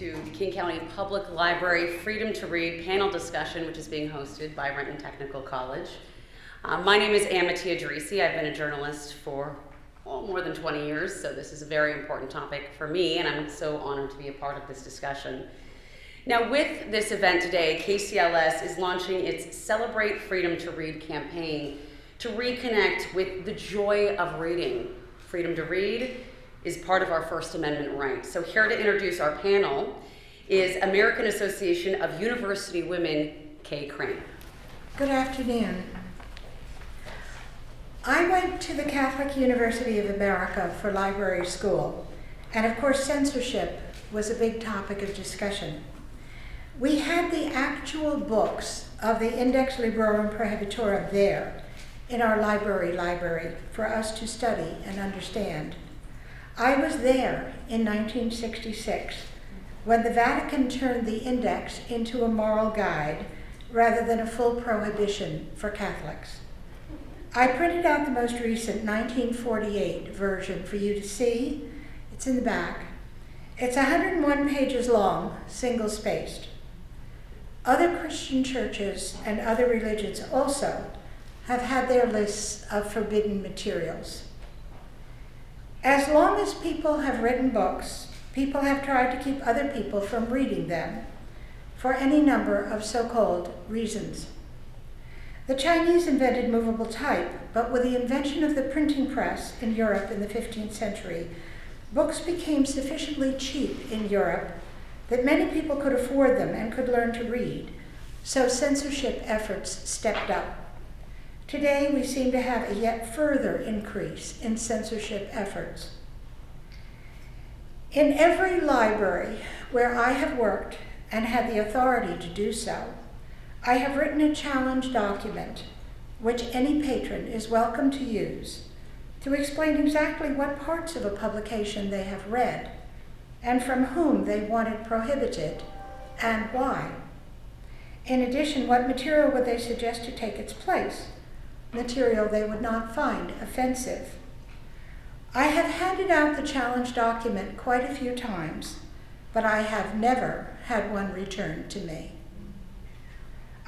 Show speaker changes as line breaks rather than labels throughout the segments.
to the King County Public Library Freedom to Read panel discussion, which is being hosted by Renton Technical College. My name is Amity Addrisi. I've been a journalist for more than 20 years, so this is a very important topic for me, and I'm so honored to be a part of this discussion. Now, with this event today, KCLS is launching its Celebrate Freedom to Read campaign to reconnect with the joy of reading. Freedom to read is part of our First Amendment right. So here to introduce our panel is American Association of University Women, Kay Crane.
Good afternoon. I went to the Catholic University of America for library school, and of course censorship was a big topic of discussion. We had the actual books of the Index Librorum Prohibitorum there in our library for us to study and understand. I was there in 1966 when the Vatican turned the index into a moral guide rather than a full prohibition for Catholics. I printed out the most recent 1948 version for you to see. It's in the back. It's 101 pages long, single-spaced. Other Christian churches and other religions also have had their lists of forbidden materials. As long as people have written books, people have tried to keep other people from reading them for any number of so-called reasons. The Chinese invented movable type, but with the invention of the printing press in Europe in the 15th century, books became sufficiently cheap in Europe that many people could afford them and could learn to read, so censorship efforts stepped up. Today, we seem to have a yet further increase in censorship efforts. In every library where I have worked and had the authority to do so, I have written a challenge document which any patron is welcome to use to explain exactly what parts of a publication they have read and from whom they want it prohibited and why. In addition, what material would they suggest to take its place? Material they would not find offensive. I have handed out the challenge document quite a few times, but I have never had one returned to me.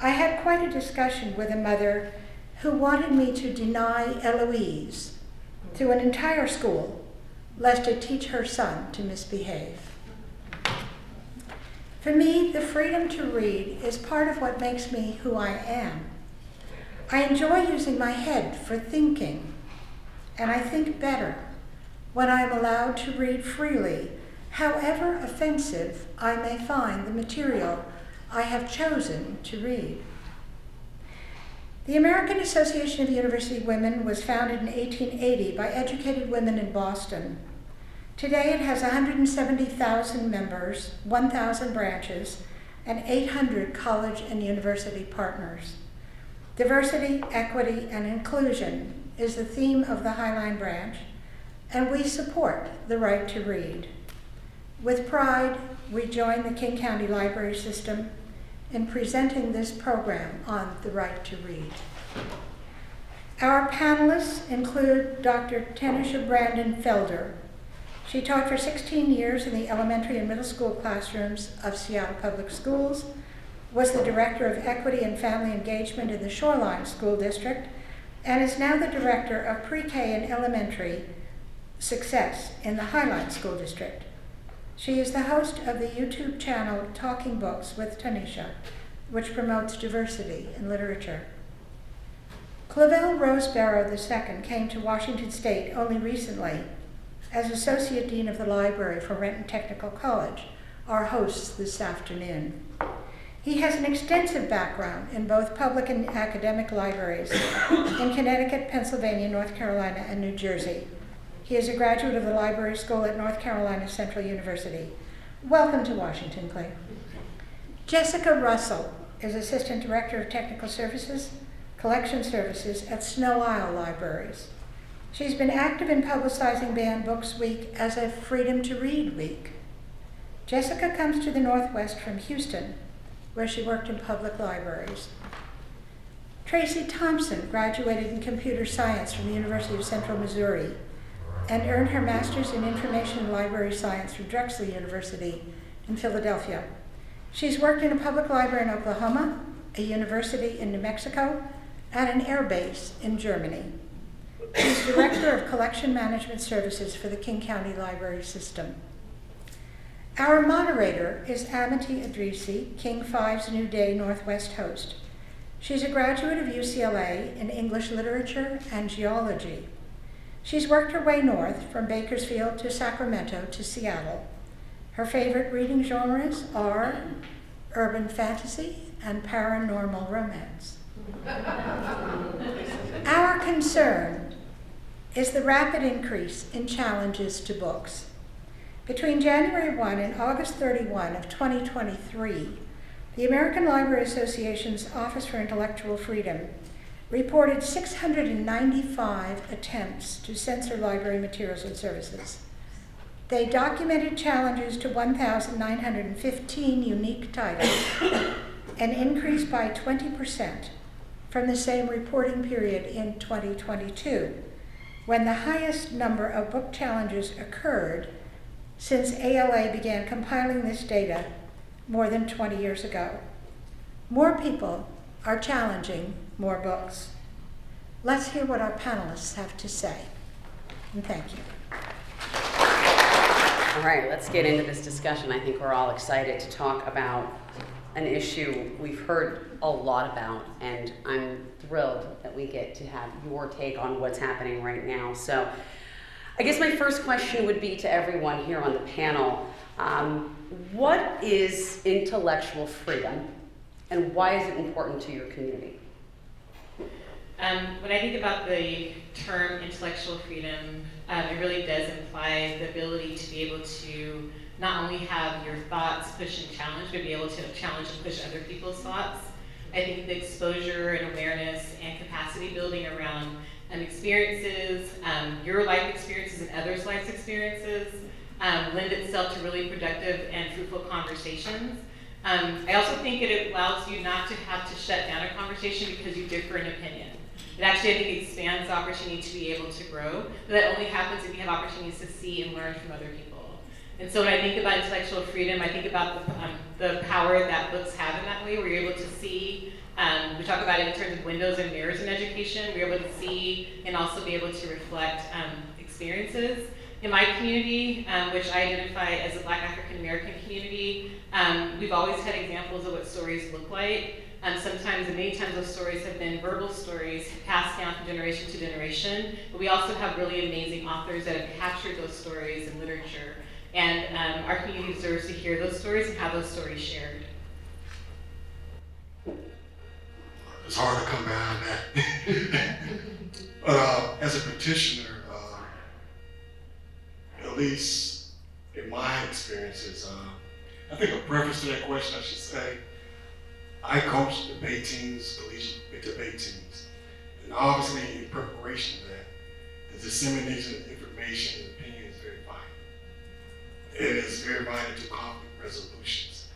I had quite a discussion with a mother who wanted me to deny Eloise to an entire school, lest it teach her son to misbehave. For me, the freedom to read is part of what makes me who I am. I enjoy using my head for thinking, and I think better when I am allowed to read freely, however offensive I may find the material I have chosen to read. The American Association of University Women was founded in 1880 by educated women in Boston. Today it has 170,000 members, 1,000 branches, and 800 college and university partners. Diversity, equity, and inclusion is the theme of the Highline branch, and we support the right to read. With pride, we join the King County Library System in presenting this program on the right to read. Our panelists include Dr. Tanisha Brandon-Felder. She taught for 16 years in the elementary and middle school classrooms of Seattle Public Schools, was the Director of Equity and Family Engagement in the Shoreline School District, and is now the Director of Pre-K and Elementary Success in the Highline School District. She is the host of the YouTube channel Talking Books with Tanisha, which promotes diversity in literature. Clevell Roseboro II came to Washington State only recently as Associate Dean of the Library for Renton Technical College, our hosts this afternoon. He has an extensive background in both public and academic libraries in Connecticut, Pennsylvania, North Carolina, and New Jersey. He is a graduate of the library school at North Carolina Central University. Welcome to Washington, Clay. Jessica Russell is Assistant Director of Technical Services, Collection Services at Snow Isle Libraries. She's been active in publicizing Banned Books Week as a Freedom to Read Week. Jessica comes to the Northwest from Houston, where she worked in public libraries. Tracey Thompson graduated in computer science from the University of Central Missouri and earned her master's in information and library science from Drexel University in Philadelphia. She's worked in a public library in Oklahoma, a university in New Mexico, and an air base in Germany. She's Director of Collection Management Services for the King County Library System. Our moderator is Amity Addrisi, King 5's New Day Northwest host. She's a graduate of UCLA in English Literature and Geology. She's worked her way north from Bakersfield to Sacramento to Seattle. Her favorite reading genres are urban fantasy and paranormal romance. Our concern is the rapid increase in challenges to books. Between January 1 and August 31 of 2023, the American Library Association's Office for Intellectual Freedom reported 695 attempts to censor library materials and services. They documented challenges to 1,915 unique titles, an increase by 20% from the same reporting period in 2022, when the highest number of book challenges occurred since ALA began compiling this data more than 20 years ago. More people are challenging more books. Let's hear what our panelists have to say. And thank you.
All right, let's get into this discussion. I think we're all excited to talk about an issue we've heard a lot about, and I'm thrilled that we get to have your take on what's happening right now. So I guess my first question would be to everyone here on the panel. What is intellectual freedom, and why is it important to your community?
When I think about the term intellectual freedom, it really does imply the ability to be able to not only have your thoughts push and challenge, but be able to challenge and push other people's thoughts. I think the exposure and awareness and capacity building around experiences, your life experiences and others' life experiences, lend itself to really productive and fruitful conversations. I also think it allows you not to have to shut down a conversation because you differ in opinion. It actually, I think, expands the opportunity to be able to grow, but that only happens if you have opportunities to see and learn from other people. And so when I think about intellectual freedom, I think about the power that books have in that way, where you're able to see. We talk about it in terms of windows and mirrors in education. We're able to see and also be able to reflect experiences. In my community, which I identify as a Black African American community, we've always had examples of what stories look like. Sometimes, and many times, those stories have been verbal stories passed down from generation to generation. But we also have really amazing authors that have captured those stories in literature. And our community deserves to hear those stories and have those stories shared.
It's hard to come behind that. But as a petitioner, at least in my experiences, I think a preface to that question, I should say, I coach debate teams, collegiate debate teams. And obviously in preparation of that, the dissemination of information and opinion is very vital. It is very vital to conflict resolutions.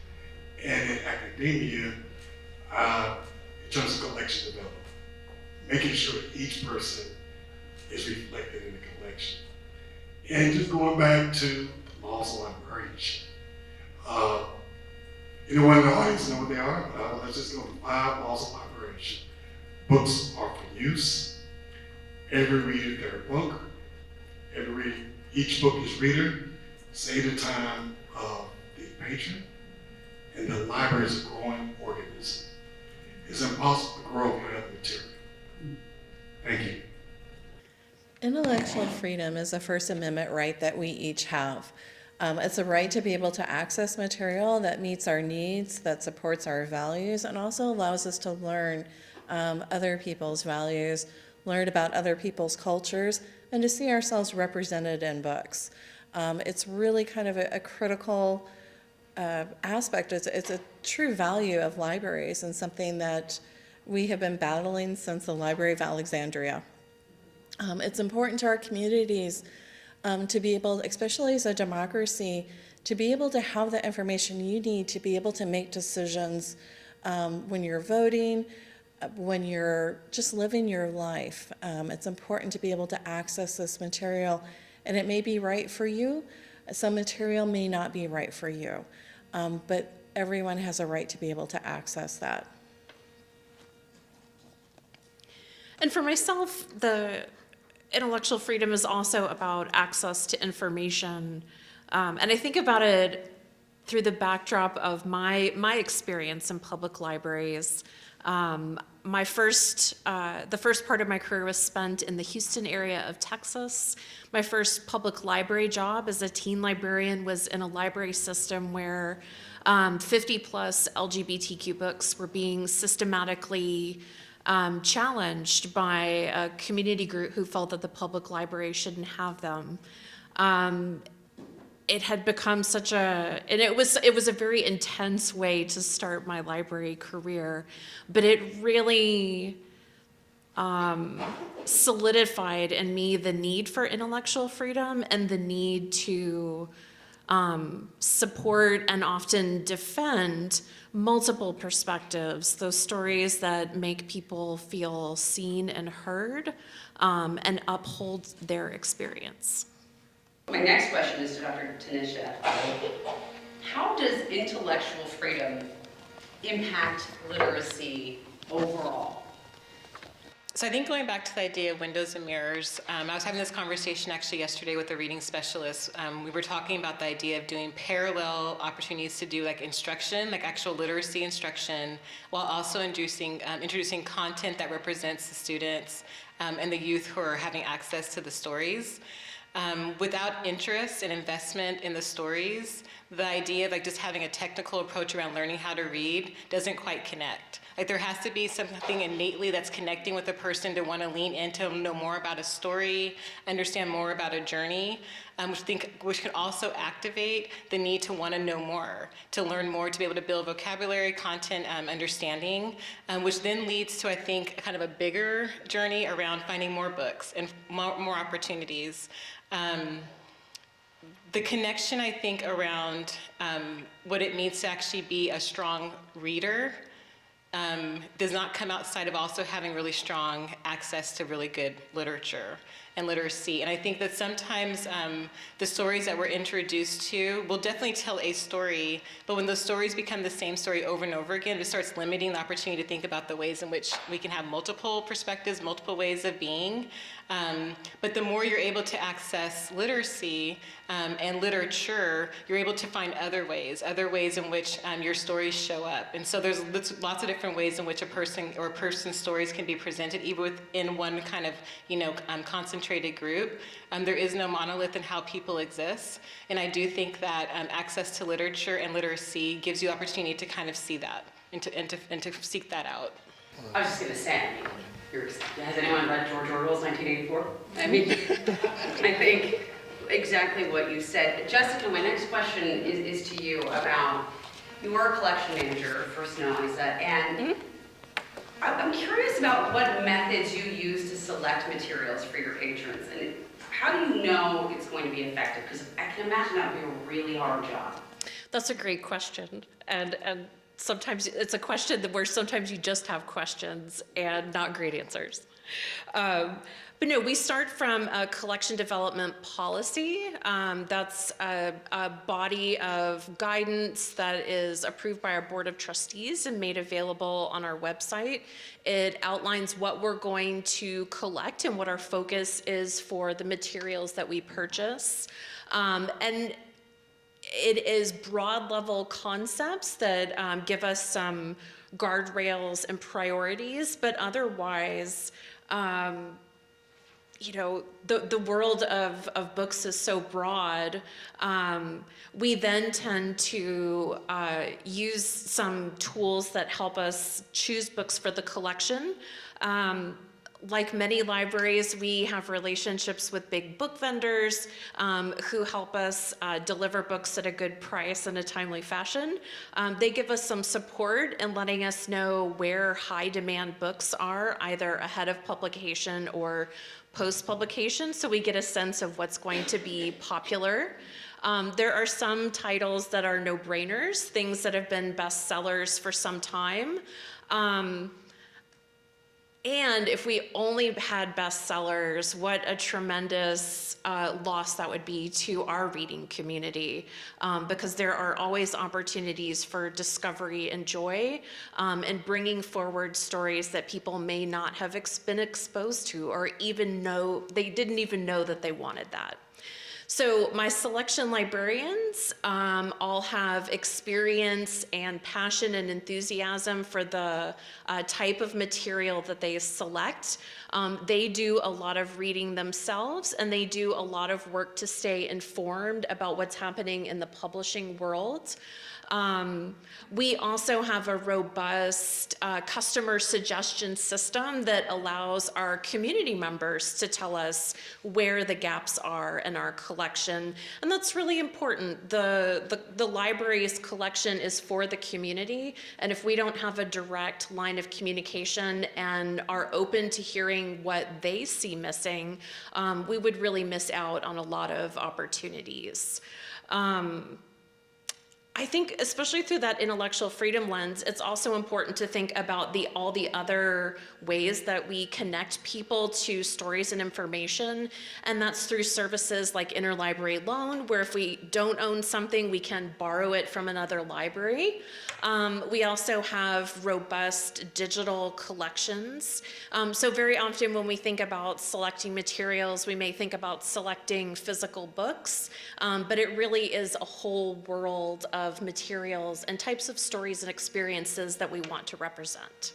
And in academia, in terms of collection development, making sure that each person is reflected in the collection. And just going back to laws of librarianship. Anyone in the audience know what they are? Let's just go to 5 laws of librarianship. Books are for use. Every reader their book. Each book is reader. Save the time of the patron. And the library is a growing organism. It's impossible to grow without material. Thank you.
Intellectual freedom is a First Amendment right that we each have. It's a right to be able to access material that meets our needs, that supports our values, and also allows us to learn other people's values, learn about other people's cultures, and to see ourselves represented in books. It's really kind of a critical aspect. It's a true value of libraries and something that we have been battling since the Library of Alexandria. It's important to our communities to be able, especially as a democracy, to be able to have the information you need to be able to make decisions when you're voting, when you're just living your life. It's important to be able to access this material, and it may be right for you. Some material may not be right for you. but everyone has a right to be able to access that.
And for myself, the intellectual freedom is also about access to information. And I think about it through the backdrop of my experience in public libraries. The first part of my career was spent in the Houston area of Texas. My first public library job as a teen librarian was in a library system where 50 plus LGBTQ books were being systematically challenged by a community group who felt that the public library shouldn't have them. It had become and it was a very intense way to start my library career, but it really solidified in me the need for intellectual freedom and the need to support and often defend multiple perspectives, those stories that make people feel seen and heard, and uphold their experience.
My next question is to Dr. Tanisha. How does intellectual freedom impact literacy overall?
So I think going back to the idea of windows and mirrors, I was having this conversation actually yesterday with a reading specialist. We were talking about the idea of doing parallel opportunities to do like instruction, like actual literacy instruction, while also introducing content that represents the students and the youth who are having access to the stories. Without interest and investment in the stories, the idea of like just having a technical approach around learning how to read doesn't quite connect. Like there has to be something innately that's connecting with a person to want to lean into, know more about a story, understand more about a journey, which can also activate the need to want to know more, to learn more, to be able to build vocabulary, content, understanding, which then leads to, I think, kind of a bigger journey around finding more books and more opportunities. The connection, I think, around what it means to actually be a strong reader does not come outside of also having really strong access to really good literature and literacy. And I think that sometimes the stories that we're introduced to will definitely tell a story, but when those stories become the same story over and over again, it starts limiting the opportunity to think about the ways in which we can have multiple perspectives, multiple ways of being. But the more you're able to access literacy and literature, you're able to find other ways in which your stories show up. And so there's lots of different ways in which a person or a person's stories can be presented, even within one kind of, concentrated group. There is no monolith in how people exist. And I do think that access to literature and literacy gives you opportunity to kind of see that and to seek that out.
I was just going to say, has anyone read George Orwell's 1984? I mean, I think exactly what you said. Jessica, my next question is to you about, you are a collection manager for Snow Isa, and I'm curious about what methods you use to select materials for your patrons, and how do you know it's going to be effective? Because I can imagine that would be a really hard job.
That's a great question, and sometimes it's a question where sometimes you just have questions and not great answers. But no, we start from a collection development policy. That's a body of guidance that is approved by our Board of Trustees and made available on our website. It outlines what we're going to collect and what our focus is for the materials that we purchase. And it is broad level concepts that give us some guardrails and priorities, but otherwise, the world of books is so broad. We then tend to use some tools that help us choose books for the collection. Like many libraries, we have relationships with big book vendors who help us deliver books at a good price in a timely fashion. They give us some support in letting us know where high demand books are, either ahead of publication or post-publication, so we get a sense of what's going to be popular. There are some titles that are no-brainers, things that have been bestsellers for some time. And if we only had bestsellers, what a tremendous loss that would be to our reading community, because there are always opportunities for discovery and joy, and bringing forward stories that people may not have been exposed to, or even know, they didn't even know that they wanted that. So my selection librarians all have experience and passion and enthusiasm for the type of material that they select. They do a lot of reading themselves, and they do a lot of work to stay informed about what's happening in the publishing world. We also have a robust customer suggestion system that allows our community members to tell us where the gaps are in our collection, and that's really important. The library's collection is for the community, and if we don't have a direct line of communication and are open to hearing what they see missing, we would really miss out on a lot of opportunities. I think, especially through that intellectual freedom lens, it's also important to think about all the other ways that we connect people to stories and information, and that's through services like interlibrary loan, where if we don't own something, we can borrow it from another library. We also have robust digital collections. So very often when we think about selecting materials, we may think about selecting physical books, but it really is a whole world of materials and types of stories and experiences that we want to represent.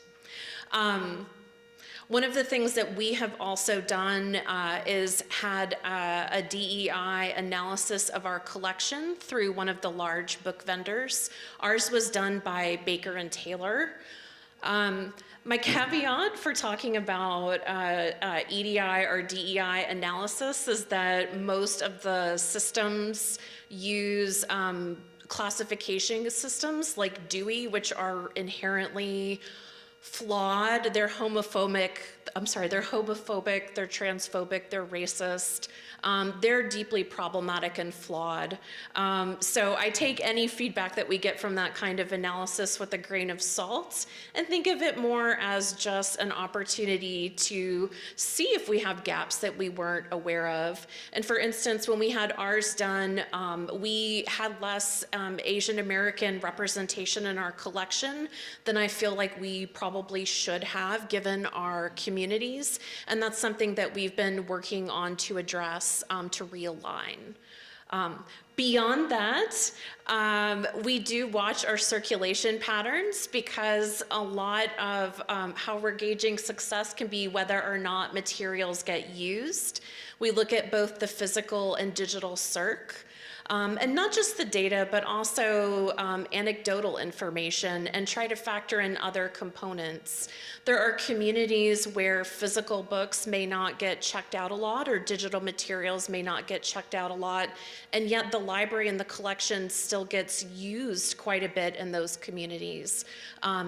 One of the things that we have also done is had a DEI analysis of our collection through one of the large book vendors. Ours was done by Baker and Taylor. My caveat for talking about EDI or DEI analysis is that most of the systems use classification systems like Dewey, which are inherently flawed. They're homophobic, they're transphobic, they're racist. They're deeply problematic and flawed. So I take any feedback that we get from that kind of analysis with a grain of salt and think of it more as just an opportunity to see if we have gaps that we weren't aware of. And for instance, when we had ours done, we had less Asian American representation in our collection than I feel like we probably should have given our communities. And that's something that we've been working on to address, to realign. Beyond that, we do watch our circulation patterns, because a lot of how we're gauging success can be whether or not materials get used. We look at both the physical and digital circ. And not just the data, but also anecdotal information, and try to factor in other components. There are communities where physical books may not get checked out a lot, or digital materials may not get checked out a lot, and yet the library and the collection still gets used quite a bit in those communities.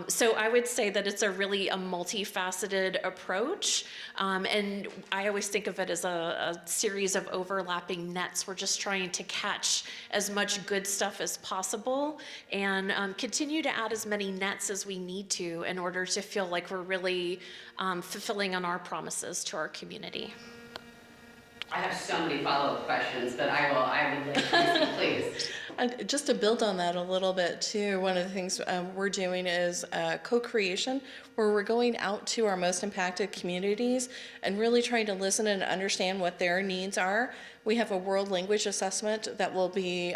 So I would say that it's a multifaceted approach, and I always think of it as a series of overlapping nets. We're just trying to catch as much good stuff as possible, and continue to add as many nets as we need to in order to feel like we're really fulfilling on our promises to our community.
I have so many follow-up questions, but I would let Tracy, please.
And just to build on that a little bit too, one of the things we're doing is co-creation, where we're going out to our most impacted communities and really trying to listen and understand what their needs are. We have a world language assessment that we'll be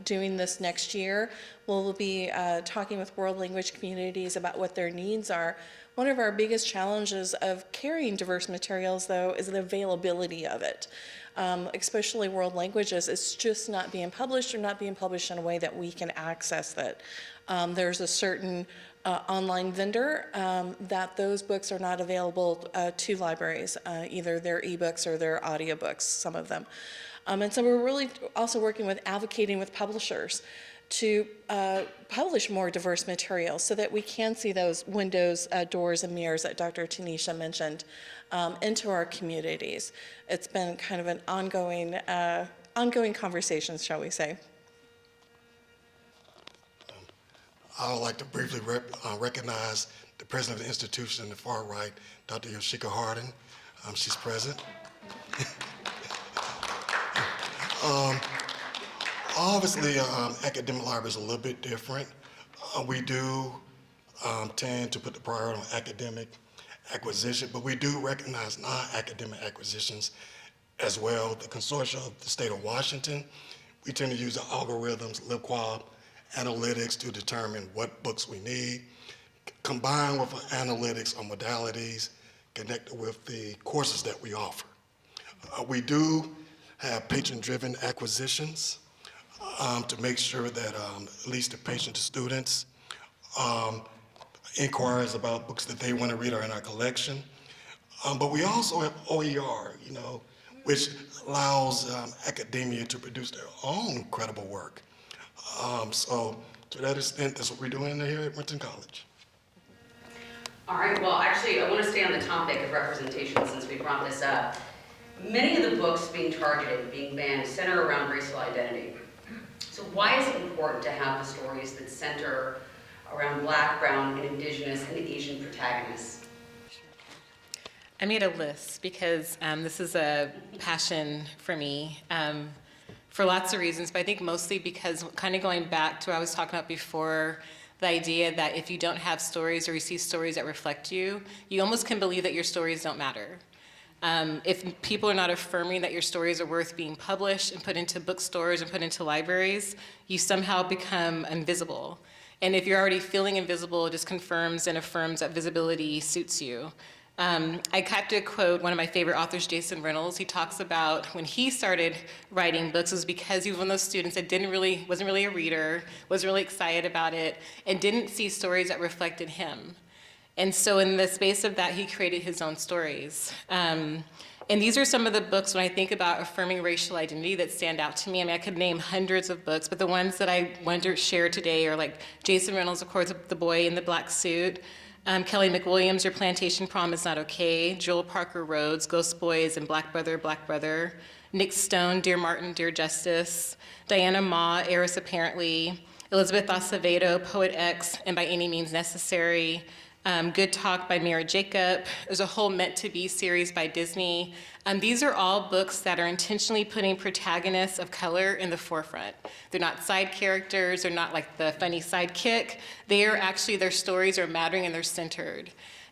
doing this next year. We'll be talking with world language communities about what their needs are. One of our biggest challenges of carrying diverse materials, though, is the availability of it. Especially world languages, it's just not being published, or not being published in a way that we can access that. There's a certain online vendor that those books are not available to libraries, either their ebooks or their audiobooks, some of them. And so we're really also working with advocating with publishers to publish more diverse materials so that we can see those windows, doors, and mirrors that Dr. Tanisha mentioned into our communities. It's been kind of an ongoing conversation, shall we say.
I would like to briefly recognize the president of the institution in the far right, Dr. Yoshika Hardin. She's present. Obviously, academic library is a little bit different. We do tend to put the priority on academic acquisition, but we do recognize non-academic acquisitions as well. The consortium of the state of Washington, we tend to use the algorithms, LibQual, analytics to determine what books we need, combined with analytics on modalities, connected with the courses that we offer. We do have patron-driven acquisitions to make sure that at least the patient students inquiries about books that they want to read are in our collection. But we also have OER, which allows academia to produce their own credible work. So to that extent, that's what we're doing here at Renton College.
All right, well, actually, I want to stay on the topic of representation since we brought this up. Many of the books being targeted, being banned, center around racial identity. So why is it important to have the stories that center around Black, Brown, and Indigenous and Asian protagonists?
I made a list because this is a passion for me for lots of reasons, but I think mostly because kind of going back to what I was talking about before, the idea that if you don't have stories or you see stories that reflect you, you almost can believe that your stories don't matter. If people are not affirming that your stories are worth being published and put into bookstores and put into libraries, you somehow become invisible. And if you're already feeling invisible, it just confirms and affirms that visibility suits you. I got to quote one of my favorite authors, Jason Reynolds. He talks about when he started writing books, it was because he was one of those students that wasn't really a reader, wasn't really excited about it, and didn't see stories that reflected him. And so in the space of that, he created his own stories. And these are some of the books when I think about affirming racial identity that stand out to me. I mean, I could name hundreds of books, but the ones that I want to share today are like Jason Reynolds, of course, The Boy in the Black Suit, Kelly McWilliams, Your Plantation Prom Is Not Okay, Joel Parker Rhodes, Ghost Boys and Black Brother, Black Brother, Nick Stone, Dear Martin, Dear Justice, Diana Ma, Heiress Apparently, Elizabeth Acevedo, Poet X, and By Any Means Necessary, Good Talk by Mira Jacob. There's a whole Meant to Be series by Disney. These are all books that are intentionally putting protagonists of color in the forefront. They're not side characters, they're not like the funny sidekick. They are actually, their stories are mattering and they're centered.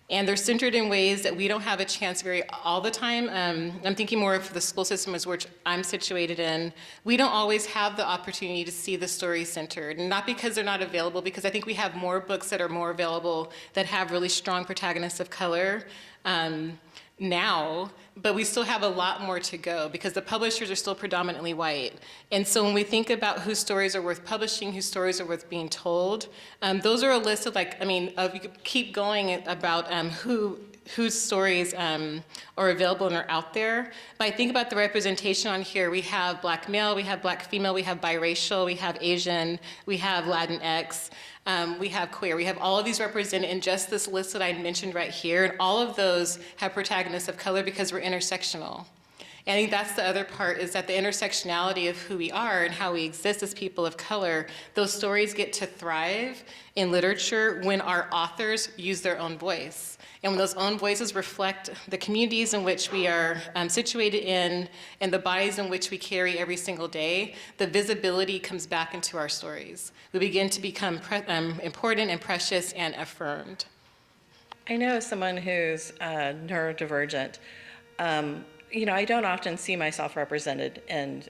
And they're centered in ways that we don't have a chance all the time. I'm thinking more of the school system as which I'm situated in. We don't always have the opportunity to see the story centered. And not because they're not available, because I think we have more books that are more available that have really strong protagonists of color now, but we still have a lot more to go because the publishers are still predominantly white. And so when we think about whose stories are worth publishing, whose stories are worth being told, those are a list of you could keep going about whose stories are available and are out there. But I think about the representation on here. We have Black male, we have Black female, we have biracial, we have Asian, we have Latinx, we have queer. We have all of these represented in just this list that I mentioned right here. And all of those have protagonists of color because we're intersectional. And I think that's the other part, is that the intersectionality of who we are and how we exist as people of color, those stories get to thrive in literature when our authors use their own voice. And when those own voices reflect the communities in which we are situated in and the bodies in which we carry every single day, the visibility comes back into our stories. We begin to become important and precious and affirmed.
I know someone who's neurodivergent. I don't often see myself represented in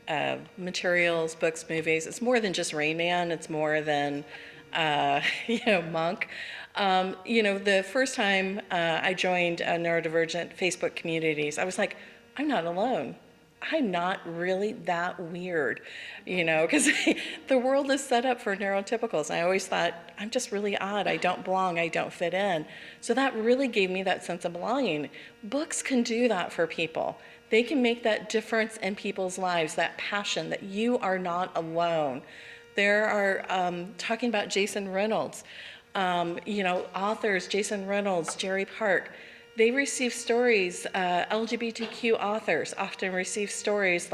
materials, books, movies. It's more than just Rain Man. It's more than, Monk. The first time I joined neurodivergent Facebook communities, I was like, I'm not alone. I'm not really that weird, because the world is set up for neurotypicals. And I always thought, I'm just really odd. I don't belong. I don't fit in. So that really gave me that sense of belonging. Books can do that for people. They can make that difference in people's lives, that passion that you are not alone. There are, talking about Jason Reynolds, authors, Jason Reynolds, Jerry Park, they receive stories, LGBTQ authors often receive stories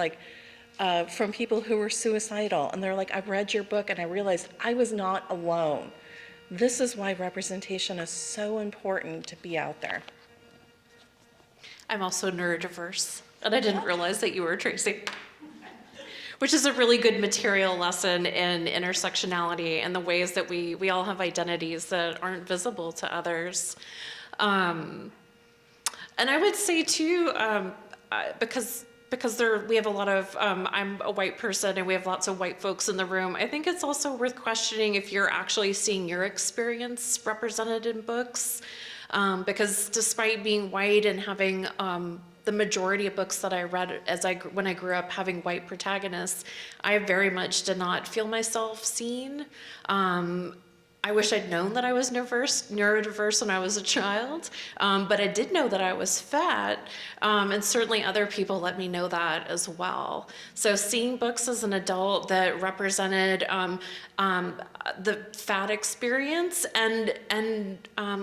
from people who were suicidal. And they're like, I read your book and I realized I was not alone. This is why representation is so important to be out there.
I'm also neurodiverse, and I didn't realize that you were Tracy. Which is a really good material lesson in intersectionality and the ways that we all have identities that aren't visible to others. And I would say too, because we have a lot of, I'm a white person and we have lots of white folks in the room, I think it's also worth questioning if you're actually seeing your experience represented in books. Because despite being white and having the majority of books that I read when I grew up having white protagonists, I very much did not feel myself seen. I wish I'd known that I was neurodiverse when I was a child, but I did know that I was fat, and certainly other people let me know that as well. So seeing books as an adult that represented the fat experience and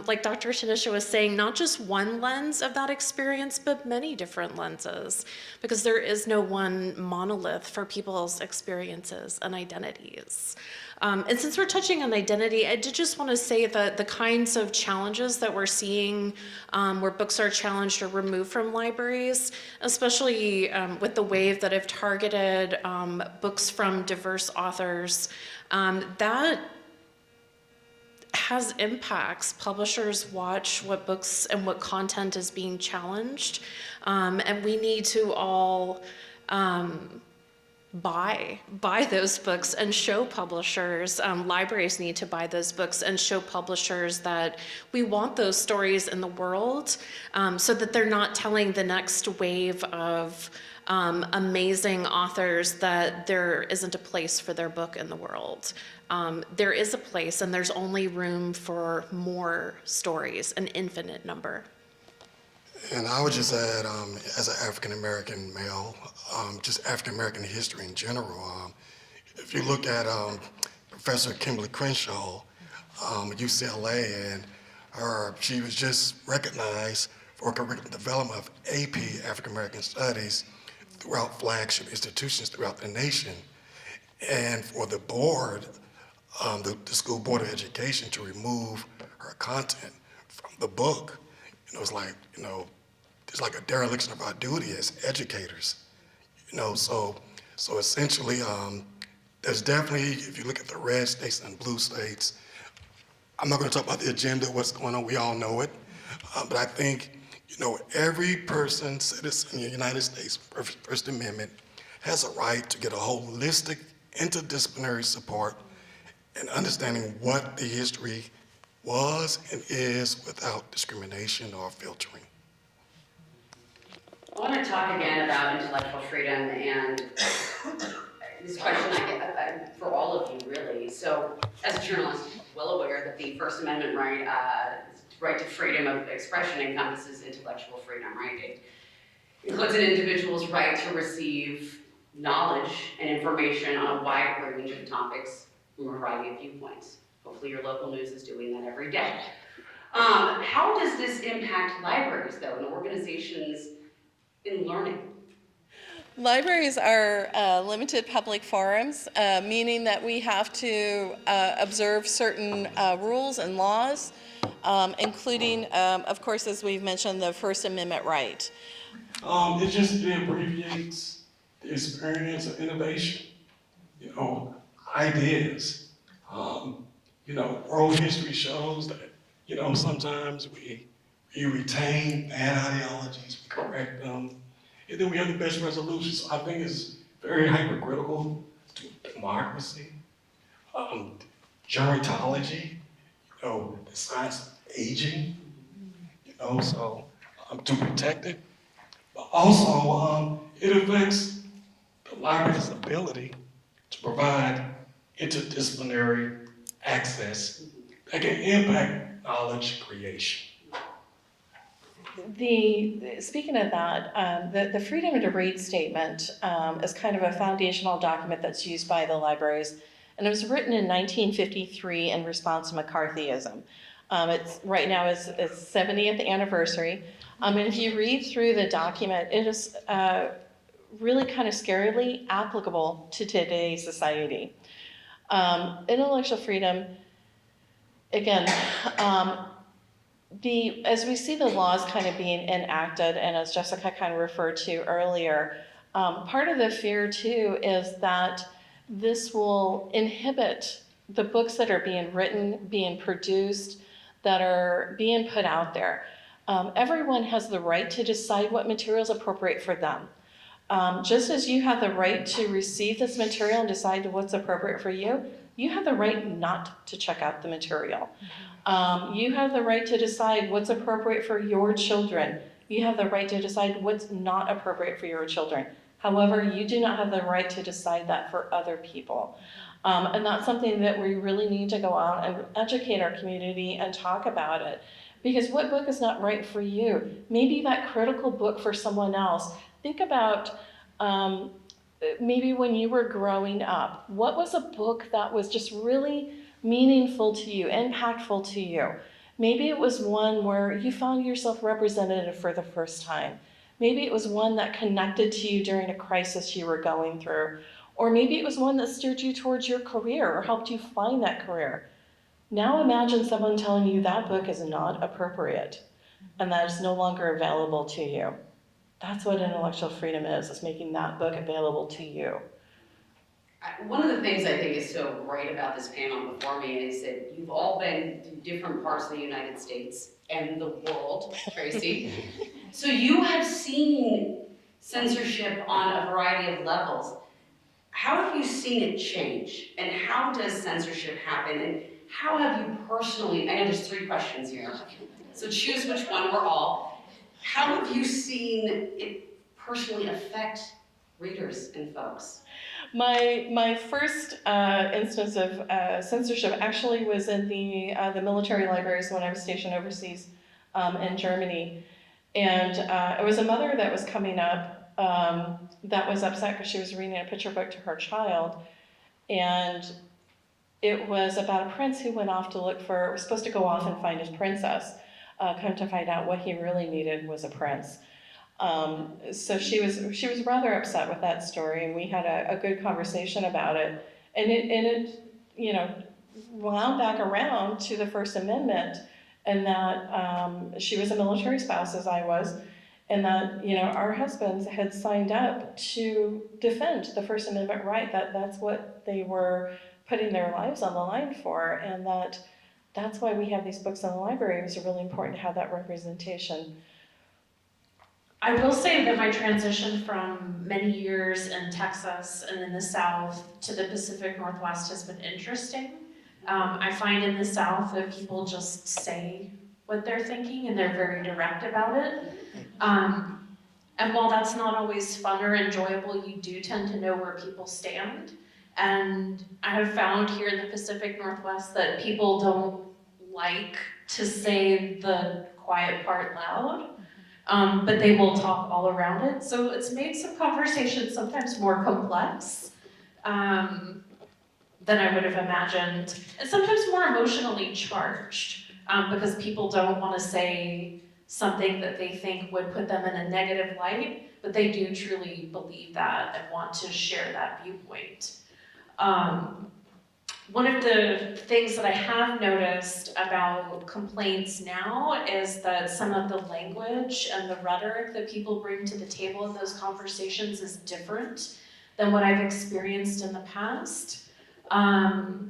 like Dr. Tanisha was saying, not just one lens of that experience, but many different lenses, because there is no one monolith for people's experiences and identities. And since we're touching on identity, I did just want to say that the kinds of challenges that we're seeing where books are challenged or removed from libraries, especially with the wave that have targeted books from diverse authors, that has impacts. Publishers watch what books and what content is being challenged, and we need to all buy those books and show publishers, libraries need to buy those books and show publishers that we want those stories in the world, so that they're not telling the next wave of amazing authors that there isn't a place for their book in the world. There is a place, and there's only room for more stories, an infinite number.
And I would just add, as an African-American male, just African-American history in general, if you look at Professor Kimberly Crenshaw at UCLA, and she was just recognized for curriculum development of AP African-American Studies throughout flagship institutions throughout the nation. And for the board, the School Board of Education, to remove her content from the book, it's like, it's like a dereliction of our duty as educators, so essentially, there's definitely, if you look at the red states and blue states, I'm not going to talk about the agenda, what's going on, we all know it, but I think, every person, citizen in the United States, First Amendment, has a right to get a holistic, interdisciplinary support and understanding what the history was and is without discrimination or filtering.
I want to talk again about intellectual freedom, and this question I get for all of you, really. So, as a journalist, well aware that the First Amendment right to freedom of expression encompasses intellectual freedom, right? It includes an individual's right to receive knowledge and information on a wide range of topics from a variety of viewpoints. Hopefully your local news is doing that every day. How does this impact libraries, though, and organizations in learning?
Libraries are limited public forums, meaning that we have to observe certain rules and laws, including, of course, as we've mentioned, the First Amendment right.
It abbreviates the experience of innovation, ideas. World history shows that, sometimes we retain bad ideologies, we correct them, and then we have the best resolutions. So I think it's very hypercritical to democracy, gerontology, the science of aging, so to protect it. But also, it affects the library's ability to provide interdisciplinary access that can impact knowledge creation.
Speaking of that, the Freedom to Read statement is kind of a foundational document that's used by the libraries, and it was written in 1953 in response to McCarthyism. It's right now is its 70th anniversary, and if you read through the document, it is really kind of scarily applicable to today's society. Intellectual freedom again, as we see the laws kind of being enacted, and as Jessica kind of referred to earlier, part of the fear too is that this will inhibit the books that are being written, being produced, that are being put out there. Everyone has the right to decide what material is appropriate for them. Just as you have the right to receive this material and decide what's appropriate for you, you have the right not to check out the material. You have the right to decide what's appropriate for your children. You have the right to decide what's not appropriate for your children. However, you do not have the right to decide that for other people. And that's something that we really need to go out and educate our community and talk about it. Because what book is not right for you? Maybe that critical book for someone else. Think about maybe when you were growing up, what was a book that was just really meaningful to you, impactful to you? Maybe it was one where you found yourself represented for the first time. Maybe it was one that connected to you during a crisis you were going through. Or maybe it was one that steered you towards your career or helped you find that career. Now imagine someone telling you that book is not appropriate and that it's no longer available to you. That's what intellectual freedom is making that book available to you.
One of the things I think is so great about this panel before me is that you've all been to different parts of the United States and the world, Tracy. So you have seen censorship on a variety of levels. How have you seen it change? And how does censorship happen? And how have you personally, I know there's 3 questions here, so choose which one or all. How have you seen it personally affect readers and folks?
My first instance of censorship actually was in the military libraries when I was stationed overseas in Germany. And it was a mother that was coming up that was upset because she was reading a picture book to her child. And it was about a prince who went off to was supposed to go off and find his princess. Come to find out what he really needed was a prince. So she was rather upset with that story, and we had a good conversation about it. And it wound back around to the First Amendment, and that she was a military spouse, as I was, and that our husbands had signed up to defend the First Amendment right. That's what they were putting their lives on the line for, and that's why we have these books in the library. It was really important to have that representation.
I will say that my transition from many years in Texas and in the South to the Pacific Northwest has been interesting. I find in the South that people just say what they're thinking and they're very direct about it. And while that's not always fun or enjoyable, you do tend to know where people stand. And I have found here in the Pacific Northwest that people don't like to say the quiet part loud. But they will talk all around it. So it's made some conversations sometimes more complex than I would have imagined. And sometimes more emotionally charged because people don't want to say something that they think would put them in a negative light, but they do truly believe that and want to share that viewpoint. One of the things that I have noticed about complaints now is that some of the language and the rhetoric that people bring to the table in those conversations is different than what I've experienced in the past. I've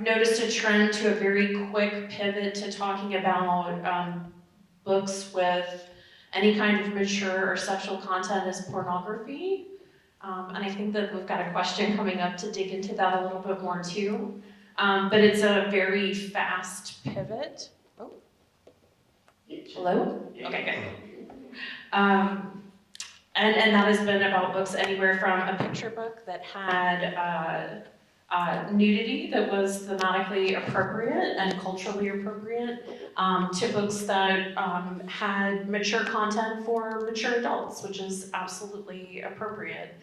noticed a trend to a very quick pivot to talking about books with any kind of mature or sexual content as pornography. And I think that we've got a question coming up to dig into that a little bit more too. But it's a very fast pivot. Oh. Hello? Okay, good. And that has been about books anywhere from a picture book that had nudity that was thematically appropriate and culturally appropriate, to books that had mature content for mature adults, which is absolutely appropriate.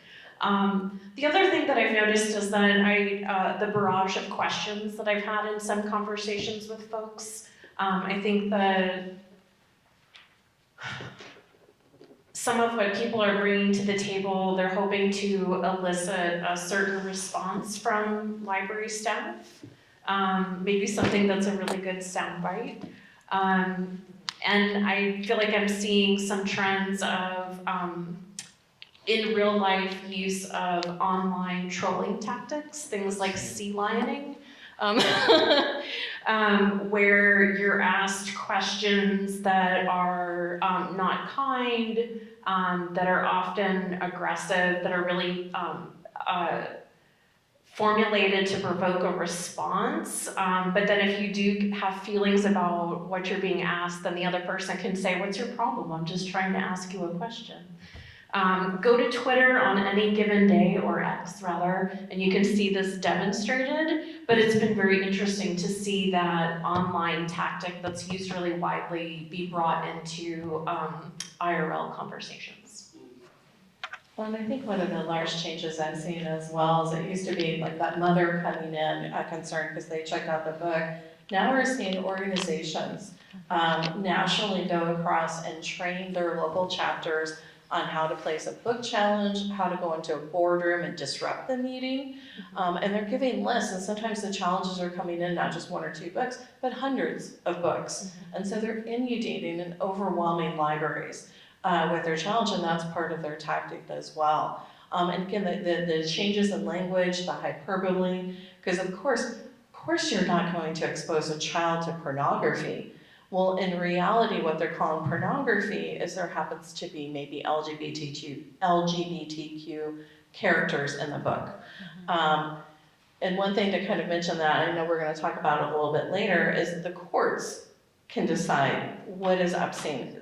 The other thing that I've noticed is that the barrage of questions that I've had in some conversations with folks, I think that some of what people are bringing to the table, they're hoping to elicit a certain response from library staff. maybe something that's a really good soundbite. And I feel like I'm seeing some trends of in real life use of online trolling tactics, things like sea lioning, where you're asked questions that are not kind, that are often aggressive, that are really formulated to provoke a response. But then if you do have feelings about what you're being asked, then the other person can say, "What's your problem? I'm just trying to ask you a question." Go to Twitter on any given day, or X rather, and you can see this demonstrated, but it's been very interesting to see that online tactic that's used really widely be brought into IRL conversations.
Well, and I think one of the large changes I've seen as well is it used to be like that mother coming in concerned because they checked out the book. Now we're seeing organizations nationally go across and train their local chapters on how to place a book challenge, how to go into a boardroom and disrupt the meeting. And they're giving lists, and sometimes the challenges are coming in not just 1 or 2 books, but hundreds of books. And so they're inundating and overwhelming libraries with their challenge, and that's part of their tactic as well. And again, the changes in language, the hyperbole, because of course you're not going to expose a child to pornography. Well, in reality, what they're calling pornography is there happens to be maybe LGBTQ characters in the book. And one thing to kind of mention that, I know we're going to talk about it a little bit later, is the courts can decide what is obscene.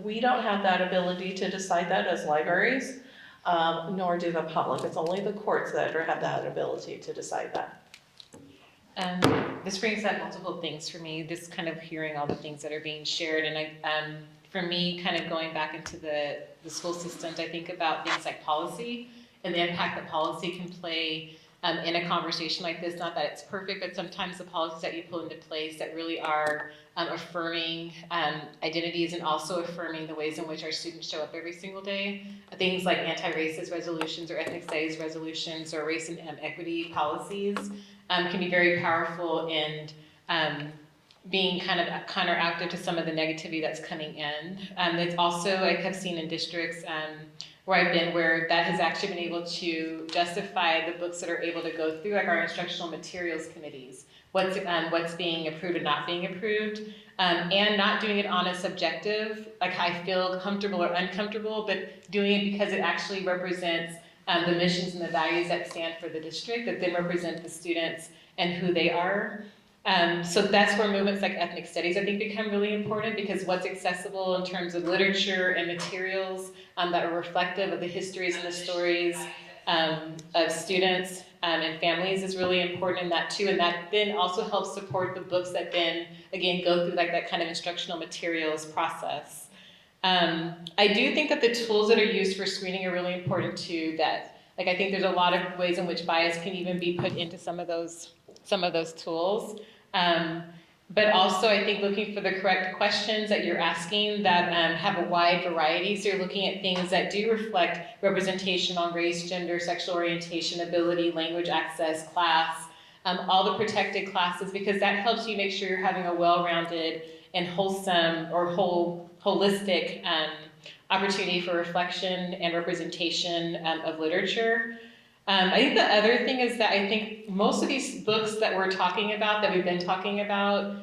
We don't have that ability to decide that as libraries, nor do the public. It's only the courts that have that ability to decide that.
This brings up multiple things for me, this kind of hearing all the things that are being shared, and for me, kind of going back into the school systems, I think about things like policy and the impact that policy can play in a conversation like this. Not that it's perfect, but sometimes the policies that you pull into place that really are affirming identities and also affirming the ways in which our students show up every single day. Things like anti-racist resolutions or ethnic studies resolutions or race and equity policies can be very powerful in being kind of counteractive to some of the negativity that's coming in. It's also, I have seen in districts where I've been, where that has actually been able to justify the books that are able to go through, like our instructional materials committees, what's being approved and not being approved, and not doing it on a subjective, like I feel comfortable or uncomfortable, but doing it because it actually represents the missions and the values that stand for the district, that then represent the students and who they are. So that's where movements like ethnic studies, I think, become really important, because what's accessible in terms of literature and materials that are reflective of the histories and the stories of students and families is really important in that too, and that then also helps support the books that then, again, go through like that kind of instructional materials process. I do think that the tools that are used for screening are really important too, that, like, I think there's a lot of ways in which bias can even be put into some of those tools. But also I think looking for the correct questions that you're asking that have a wide variety. So you're looking at things that do reflect representation on race, gender, sexual orientation, ability, language access, class, all the protected classes, because that helps you make sure you're having a well-rounded and wholesome or holistic opportunity for reflection and representation of literature. I think the other thing is that I think most of these books that we're talking about, that we've been talking about,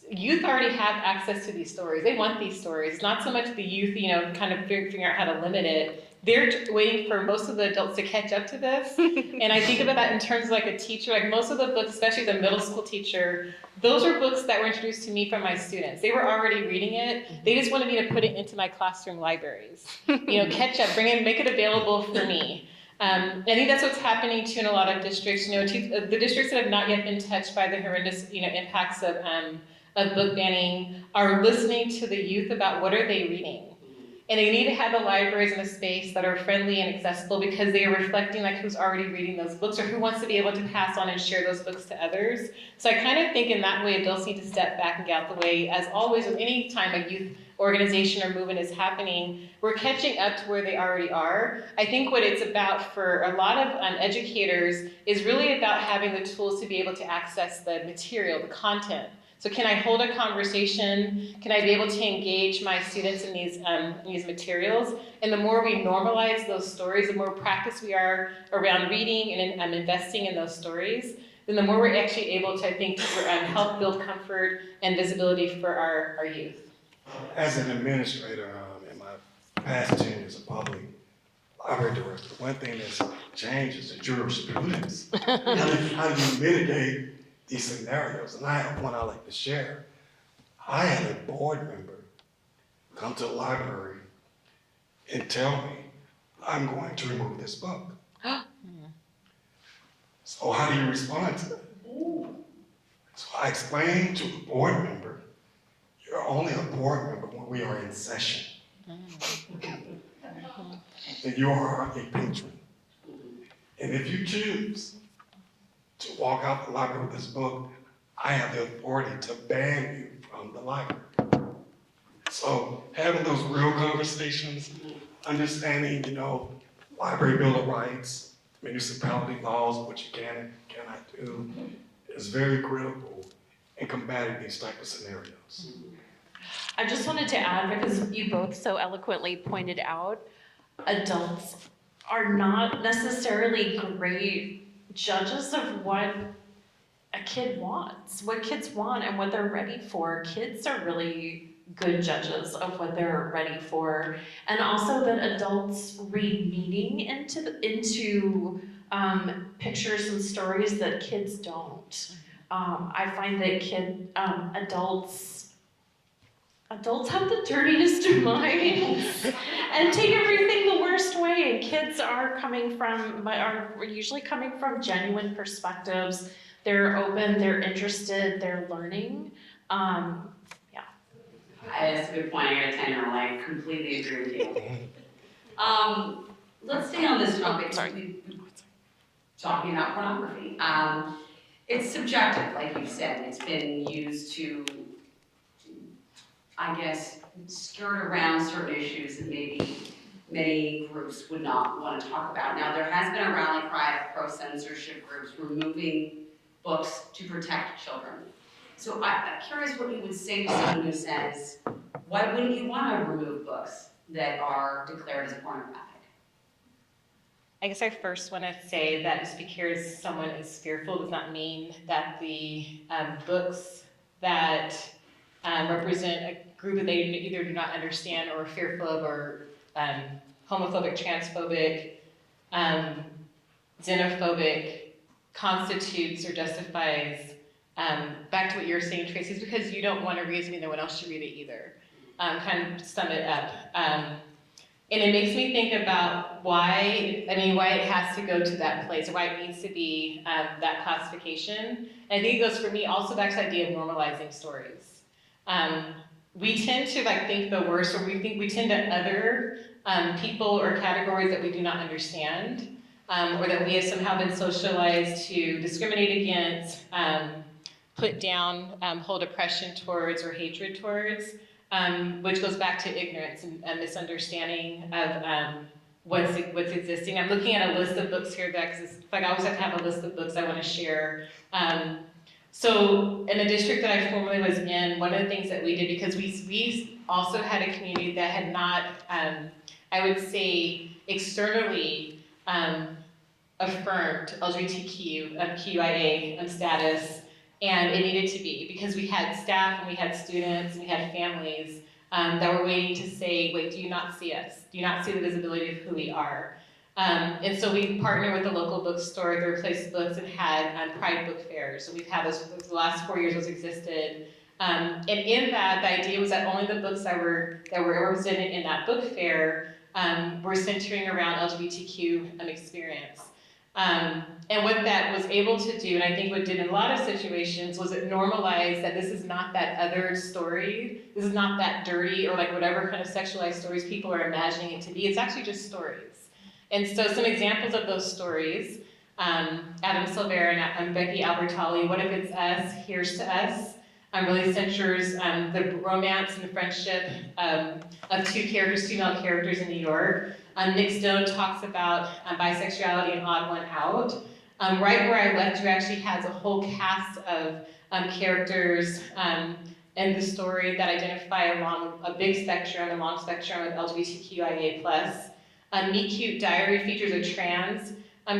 youth already have access to these stories. They want these stories. It's not so much the youth, kind of figuring out how to limit it. They're waiting for most of the adults to catch up to this. And I think about that in terms of like a teacher, like most of the books, especially the middle school teacher, those are books that were introduced to me from my students. They were already reading it. They just wanted me to put it into my classroom libraries. Catch up, bring it, make it available for me. I think that's what's happening too in a lot of districts. The districts that have not yet been touched by the horrendous, impacts of book banning are listening to the youth about what are they reading. And they need to have the libraries in a space that are friendly and accessible, because they are reflecting like who's already reading those books or who wants to be able to pass on and share those books to others. So I kind of think in that way adults need to step back and get out the way, as always with any time a youth organization or movement is happening, we're catching up to where they already are. I think what it's about for a lot of educators is really about having the tools to be able to access the material, the content. So can I hold a conversation? Can I be able to engage my students in these materials? And the more we normalize those stories, the more practice we are around reading and investing in those stories, then the more we're actually able to, I think, help build comfort and visibility for our youth.
As an administrator, in my past 10 years of public library director, one thing that's changed is the jurisprudence. How do you mitigate these scenarios? And I have one I like to share. I had a board member come to the library and tell me, I'm going to remove this book. So how do you respond to that? So I explained to the board member, you're only a board member when we are in session. And you are a patron. And if you choose to walk out the library with this book, I have the authority to ban you from the library. So having those real conversations, understanding, library bill of rights, municipality laws, what you can and cannot do, is very critical in combating these type of scenarios.
I just wanted to add, because you both so eloquently pointed out, adults are not necessarily great judges of what a kid wants, what kids want and what they're ready for. Kids are really good judges of what they're ready for. And also that adults read meaning into pictures and stories that kids don't. I find that adults have the dirtiest minds and take everything the worst way. And kids are usually coming from genuine perspectives. They're open, they're interested, they're learning.
That's a good point. I got a 10-year-old. I completely agree with you. Let's stay on this topic.
Sorry.
Talking about pornography. It's subjective, like you said. It's been used to, I guess, skirt around certain issues that maybe many groups would not want to talk about. Now, there has been a rally cry of pro-censorship groups removing books to protect children. So I'm curious what you would say to someone who says, why wouldn't you want to remove books that are declared as pornographic?
I guess I first want to say that just because someone is fearful does not mean that the books that represent a group that they either do not understand or are fearful of or homophobic, transphobic, xenophobic constitutes or justifies, back to what you were saying, Tracy, is because you don't want to read something no one else should read it either. Kind of sum it up. And it makes me think about why it has to go to that place, or why it needs to be that classification. And I think it goes for me also back to the idea of normalizing stories. We tend to think the worst, or we tend to other people or categories that we do not understand, or that we have somehow been socialized to discriminate against, put down, hold oppression towards, or hatred towards. Which goes back to ignorance and misunderstanding of what's existing. I'm looking at a list of books here because I always have to have a list of books I want to share. So in the district that I formerly was in, one of the things that we did, because we also had a community that had not, I would say, externally affirmed LGBTQIA status. And it needed to be, because we had staff and we had students and we had families that were waiting to say, wait, do you not see us? Do you not see the visibility of who we are? And so we partnered with the local bookstore, Third Place Books, and had Pride book fairs. So we've had those for the last 4 years. Those existed. And in that, the idea was that only the books that were represented in that book fair were centering around LGBTQ experience. And what that was able to do, and I think what did in a lot of situations, was it normalized that this is not that other story, this is not that dirty or whatever kind of sexualized stories people are imagining it to be. It's actually just stories. And so some examples of those stories, Adam Silvera and Becky Albertalli, What If It's Us, Here's to Us. really centers the romance and friendship of two characters, female characters in New York. Nick Stone talks about bisexuality and Odd One Out. Right Where I Left You actually has a whole cast of characters in the story that identify along a big spectrum, a long spectrum of LGBTQIA+. Meet Cute Diary features a trans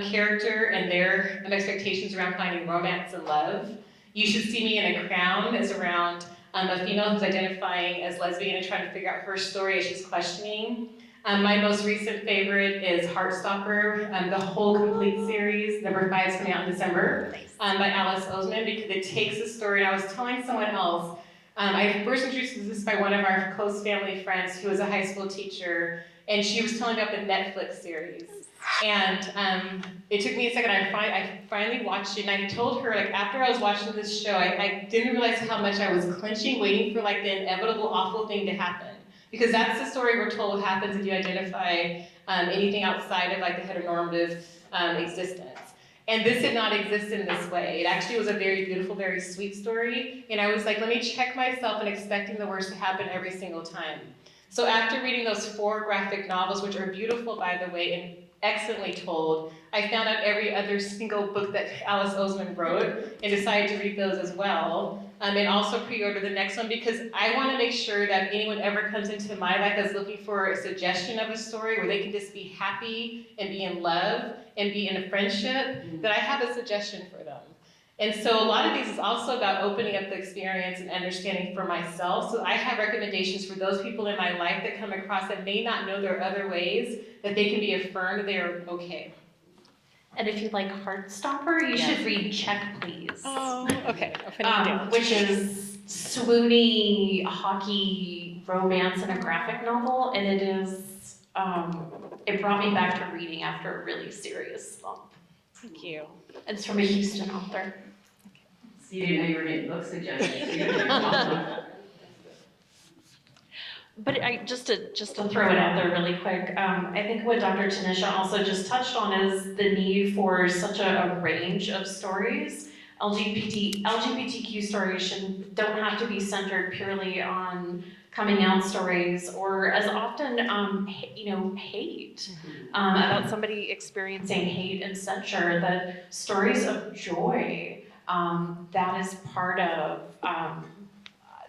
character and their expectations around finding romance and love. You Should See Me in a Crown is around a female who's identifying as lesbian and trying to figure out her story as she's questioning. My most recent favorite is Heartstopper, the whole complete series. Number 5 is coming out in December by Alice Oseman, because it takes a story, and I was telling someone else, I first introduced this by one of our close family friends who was a high school teacher, and she was telling me about the Netflix series. And it took me a second, I finally watched it, and I told her, like, after I was watching this show, I didn't realize how much I was clenching, waiting for like the inevitable awful thing to happen. Because that's the story we're told happens if you identify anything outside of like the heteronormative existence. And this did not exist in this way. It actually was a very beautiful, very sweet story. And I was like, let me check myself and expecting the worst to happen every single time. So after reading those 4 graphic novels, which are beautiful, by the way, and excellently told, I found out every other single book that Alice Oseman wrote and decided to read those as well. And also pre-order the next one, because I want to make sure that anyone ever comes into my life that's looking for a suggestion of a story where they can just be happy and be in love and be in a friendship, that I have a suggestion for them. And so a lot of these is also about opening up the experience and understanding for myself. So I have recommendations for those people in my life that come across that may not know there are other ways that they can be affirmed they are okay.
And if you like Heartstopper, you should read Check Please.
Oh, okay. I'm putting it down.
Which is swoony hockey romance in a graphic novel, and it is, it brought me back to reading after a really serious slump.
Thank you.
It's from a Houston author.
So you didn't know you were getting book suggestions. So you didn't know.
But just to throw it out there really quick, I think what Dr. Tanisha also just touched on is the need for such a range of stories. LGBTQ stories don't have to be centered purely on coming out stories, or as often, hate, about somebody experiencing hate and censure. That stories of joy, that is part of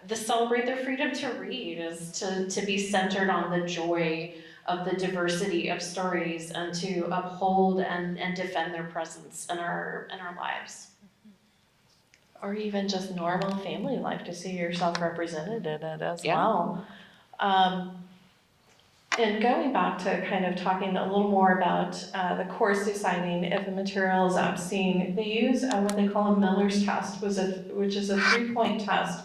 the Celebrate Their Freedom to Read, is to be centered on the joy of the diversity of stories and to uphold and defend their presence in our lives.
Or even just normal family life, to see yourself represented in it as
Yeah.
well. And going back to kind of talking a little more about the course deciding if a material is obscene, they use what they call a Miller's test, which is a 3-point test.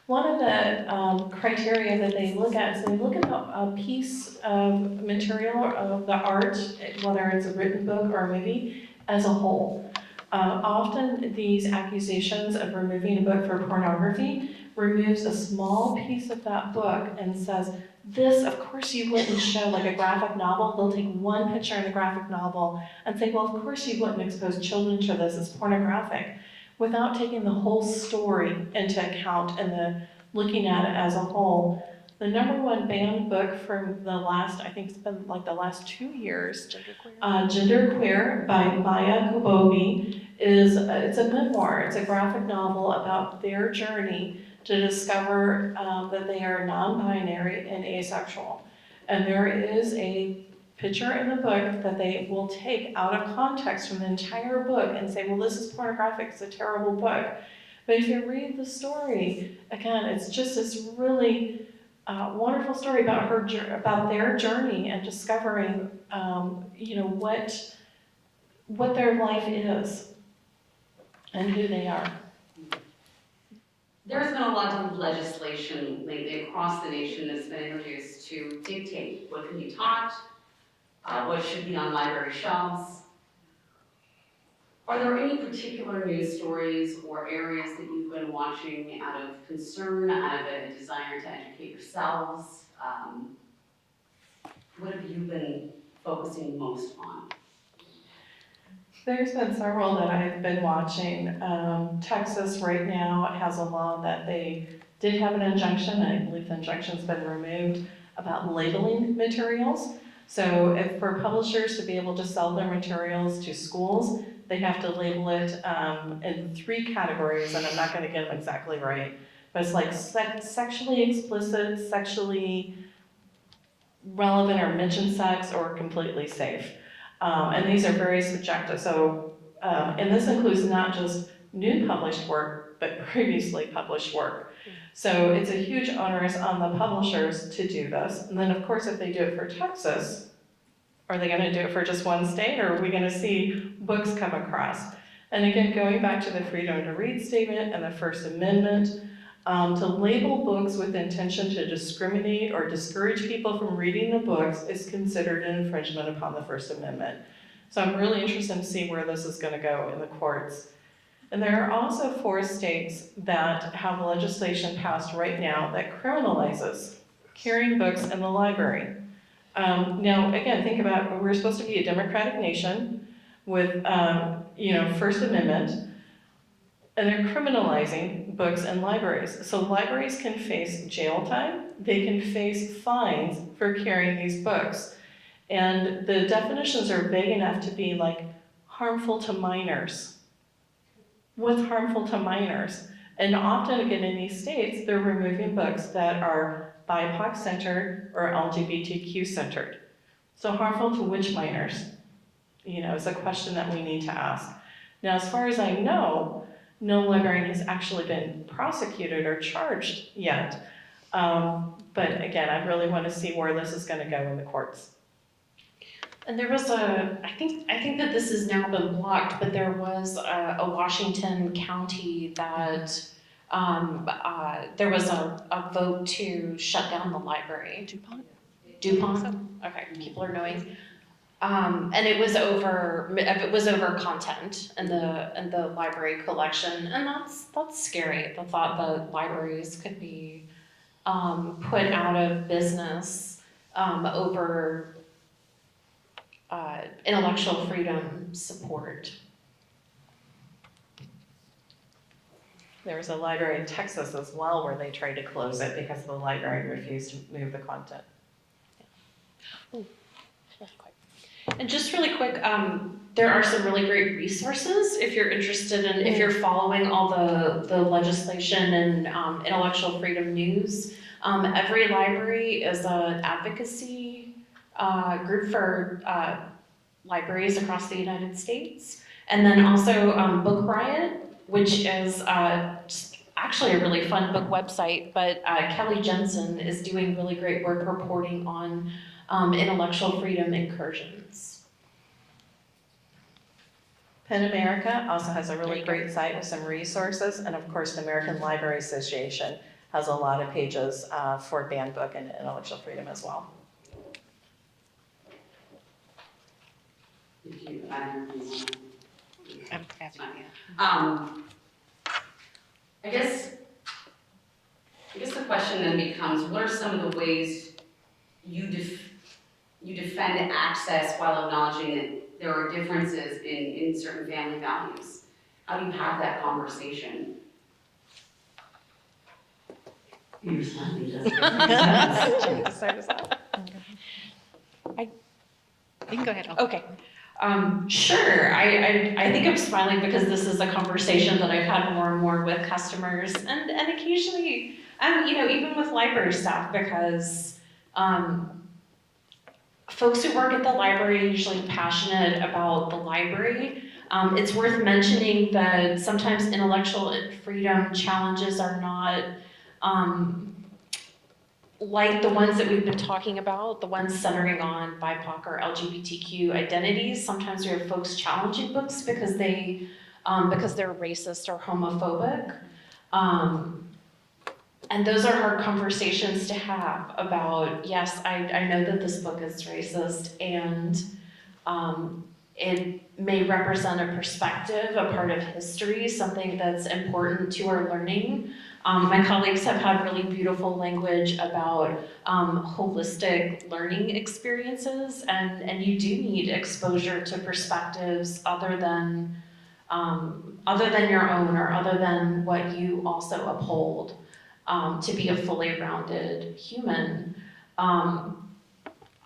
One of the criteria that they look at is they look at a piece of material of the art, whether it's a written book or a movie, as a whole. Often these accusations of removing a book for pornography removes a small piece of that book and says, this, of course you wouldn't show like a graphic novel. They'll take one picture in the graphic novel and say, well, of course you wouldn't expose children to this, it's pornographic, without taking the whole story into account and looking at it as a whole. The #1 banned book from the last, I think it's been like the last 2 years, Genderqueer by Maya Kobobi, it's a memoir. It's a graphic novel about their journey to discover that they are non-binary and asexual. And there is a picture in the book that they will take out of context from the entire book and say, well, this is pornographic, it's a terrible book. But if you read the story, again, it's just this really wonderful story about their journey and discovering, what their life is and who they are.
There's been a lot of legislation lately across the nation that's been introduced to dictate what can be taught, what should be on library shelves. Are there any particular news stories or areas that you've been watching out of concern, out of a desire to educate yourselves? What have you been focusing most on?
There's been several that I've been watching. Texas right now has a law that they did have an injunction, and I believe the injunction's been removed, about labeling materials. So if for publishers to be able to sell their materials to schools, they have to label it in 3 categories, and I'm not gonna get them exactly right. But it's like sexually explicit, sexually relevant or mention sex, or completely safe. And these are very subjective. So, and this includes not just new published work, but previously published work. So it's a huge onus on the publishers to do this. And then, of course, if they do it for Texas, are they going to do it for just one state, or are we going to see books come across? And again, going back to the freedom to read statement and the First Amendment, to label books with intention to discriminate or discourage people from reading the books is considered an infringement upon the First Amendment. So I'm really interested to see where this is going to go in the courts. And there are also 4 states that have legislation passed right now that criminalizes carrying books in the library. Now, again, think about, we're supposed to be a democratic nation with, First Amendment, and they're criminalizing books in libraries. So libraries can face jail time, they can face fines for carrying these books. And the definitions are vague enough to be like harmful to minors. What's harmful to minors? And often, again, in these states, they're removing books that are BIPOC centered or LGBTQ centered. So harmful to which minors? Is a question that we need to ask. Now, as far as I know, no librarian has actually been prosecuted or charged yet. But again, I really want to see where this is going to go in the courts.
And there was I think that this has now been blocked, but there was a Washington county that there was a vote to shut down the library. DuPont? Okay, people are knowing. And it was over content in the library collection, and that's scary. The thought that libraries could be put out of business over intellectual freedom support.
There was a library in Texas as well where they tried to close it because the library refused to move the content.
And just really quick, there are some really great resources if you're interested in, if you're following all the legislation and intellectual freedom news. Every library is an advocacy group for libraries across the United States. And then also Book Riot, which is actually a really fun book website, but Kelly Jensen is doing really great work reporting on intellectual freedom incursions.
PEN America also has a really great site with some resources, and of course the American Library Association has a lot of pages for banned book and intellectual freedom as well.
If you, I don't know.
I'm happy.
I guess the question then becomes, what are some of the ways you defend access while acknowledging that there are differences in certain family values? How do you have that conversation? You're smiling, Jessica.
You can go ahead.
Okay. Sure. I think I'm smiling because this is a conversation that I've had more and more with customers and occasionally, even with library staff, because folks who work at the library are usually passionate about the library. It's worth mentioning that sometimes intellectual freedom challenges are not like the ones that we've been talking about, the ones centering on BIPOC or LGBTQ identities. Sometimes we have folks challenging books because they're racist or homophobic. And those are hard conversations to have about, yes, I know that this book is racist, and it may represent a perspective, a part of history, something that's important to our learning. My colleagues have had really beautiful language about holistic learning experiences, and you do need exposure to perspectives other than your own or other than what you also uphold to be a fully rounded human.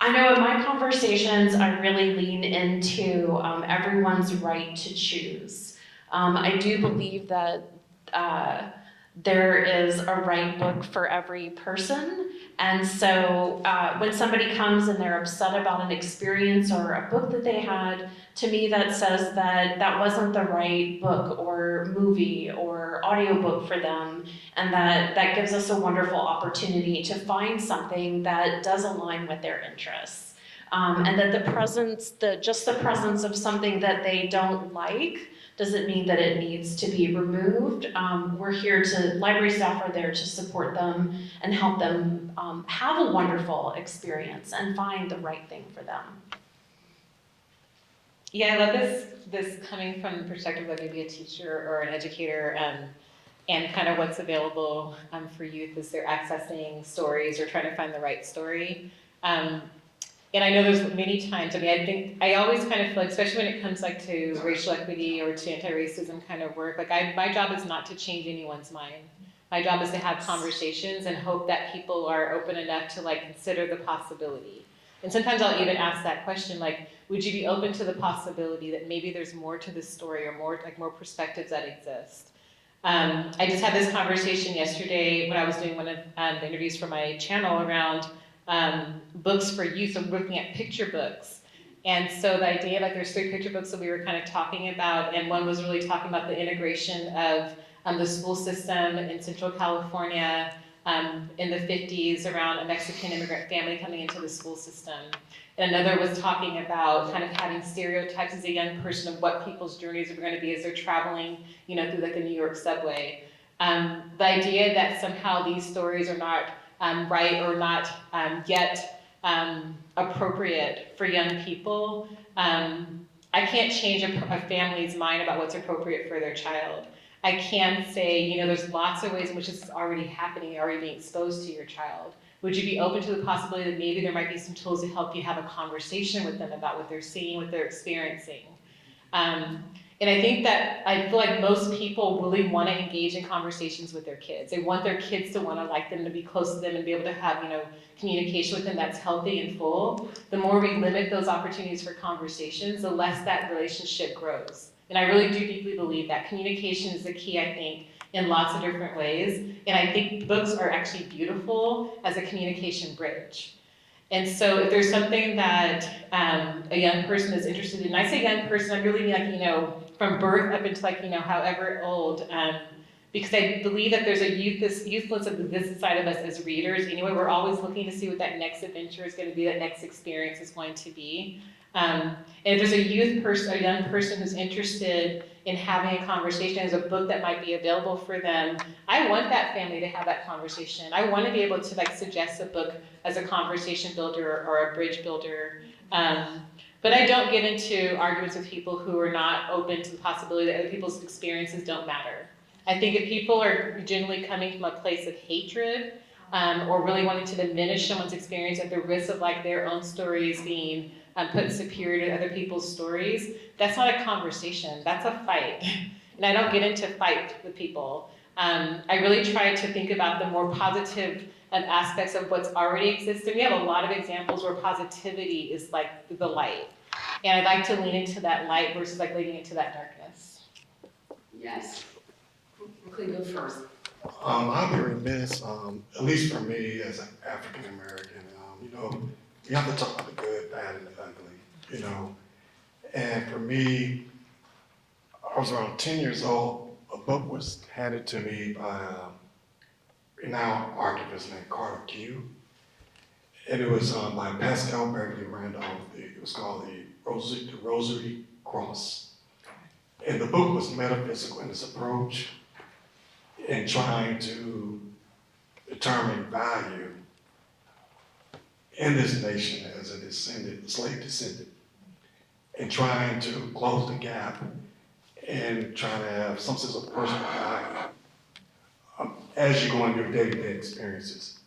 I know in my conversations, I really lean into everyone's right to choose. I do believe that there is a right book for every person. And so when somebody comes and they're upset about an experience or a book that they had, to me that says that that wasn't the right book or movie or audiobook for them, and that gives us a wonderful opportunity to find something that does align with their interests. And that just the presence of something that they don't like doesn't mean that it needs to be removed. Library staff are there to support them and help them have a wonderful experience and find the right thing for them.
Yeah, I love this coming from the perspective of maybe a teacher or an educator, and kind of what's available for youth as they're accessing stories or trying to find the right story. And I know there's many times, I think I always kind of feel like, especially when it comes like to racial equity or to anti-racism kind of work, like my job is not to change anyone's mind. My job is to have conversations and hope that people are open enough to like consider the possibility. And sometimes I'll even ask that question, like, would you be open to the possibility that maybe there's more to this story or more perspectives that exist? I just had this conversation yesterday when I was doing one of the interviews for my channel around books for youth. So we're looking at picture books. And so the idea, like there's 3 picture books that we were kind of talking about, and one was really talking about the integration of the school system in Central California in the 50s around a Mexican immigrant family coming into the school system. And another was talking about kind of having stereotypes as a young person of what people's journeys are going to be as they're traveling, through like the New York subway. The idea that somehow these stories are not right or not yet appropriate for young people. I can't change a family's mind about what's appropriate for their child. I can say, there's lots of ways in which this is already happening, already being exposed to your child. Would you be open to the possibility that maybe there might be some tools to help you have a conversation with them about what they're seeing, what they're experiencing? And I think that I feel like most people really want to engage in conversations with their kids. They want their kids to want to like them, to be close to them and be able to have, communication with them that's healthy and full. The more we limit those opportunities for conversations, the less that relationship grows. And I really do deeply believe that communication is the key, I think, in lots of different ways. And I think books are actually beautiful as a communication bridge. And so if there's something that a young person is interested in, and I say young person, I really mean from birth up into however old, because I believe that there's a youthfulness of this side of us as readers. Anyway, we're always looking to see what that next adventure is going to be, that next experience is going to be. And if there's a young person who's interested in having a conversation, there's a book that might be available for them, I want that family to have that conversation. I want to be able to suggest a book as a conversation builder or a bridge builder. But I don't get into arguments with people who are not open to the possibility that other people's experiences don't matter. I think if people are generally coming from a place of hatred or really wanting to diminish someone's experience at the risk of their own stories being put superior to other people's stories, that's not a conversation, that's a fight. And I don't get into fight with people. I really try to think about the more positive aspects of what's already existed. We have a lot of examples where positivity is like the light. And I'd like to lean into that light versus leaning into that darkness.
Yes. Clevell first.
I'll be remiss, at least for me as an African American, you have to talk about the good, bad, and the ugly, And for me, I was around 10 years old. A book was handed to me by a renowned archivist named Carter Q. And it was by Pascal Beverly Randolph. It was called the Rosary Cross. And the book was metaphysical in its approach in trying to determine value in this nation as a slave descendant. and trying to close the gap and trying to have some sense of personal guide as you go on your day-to-day experiences.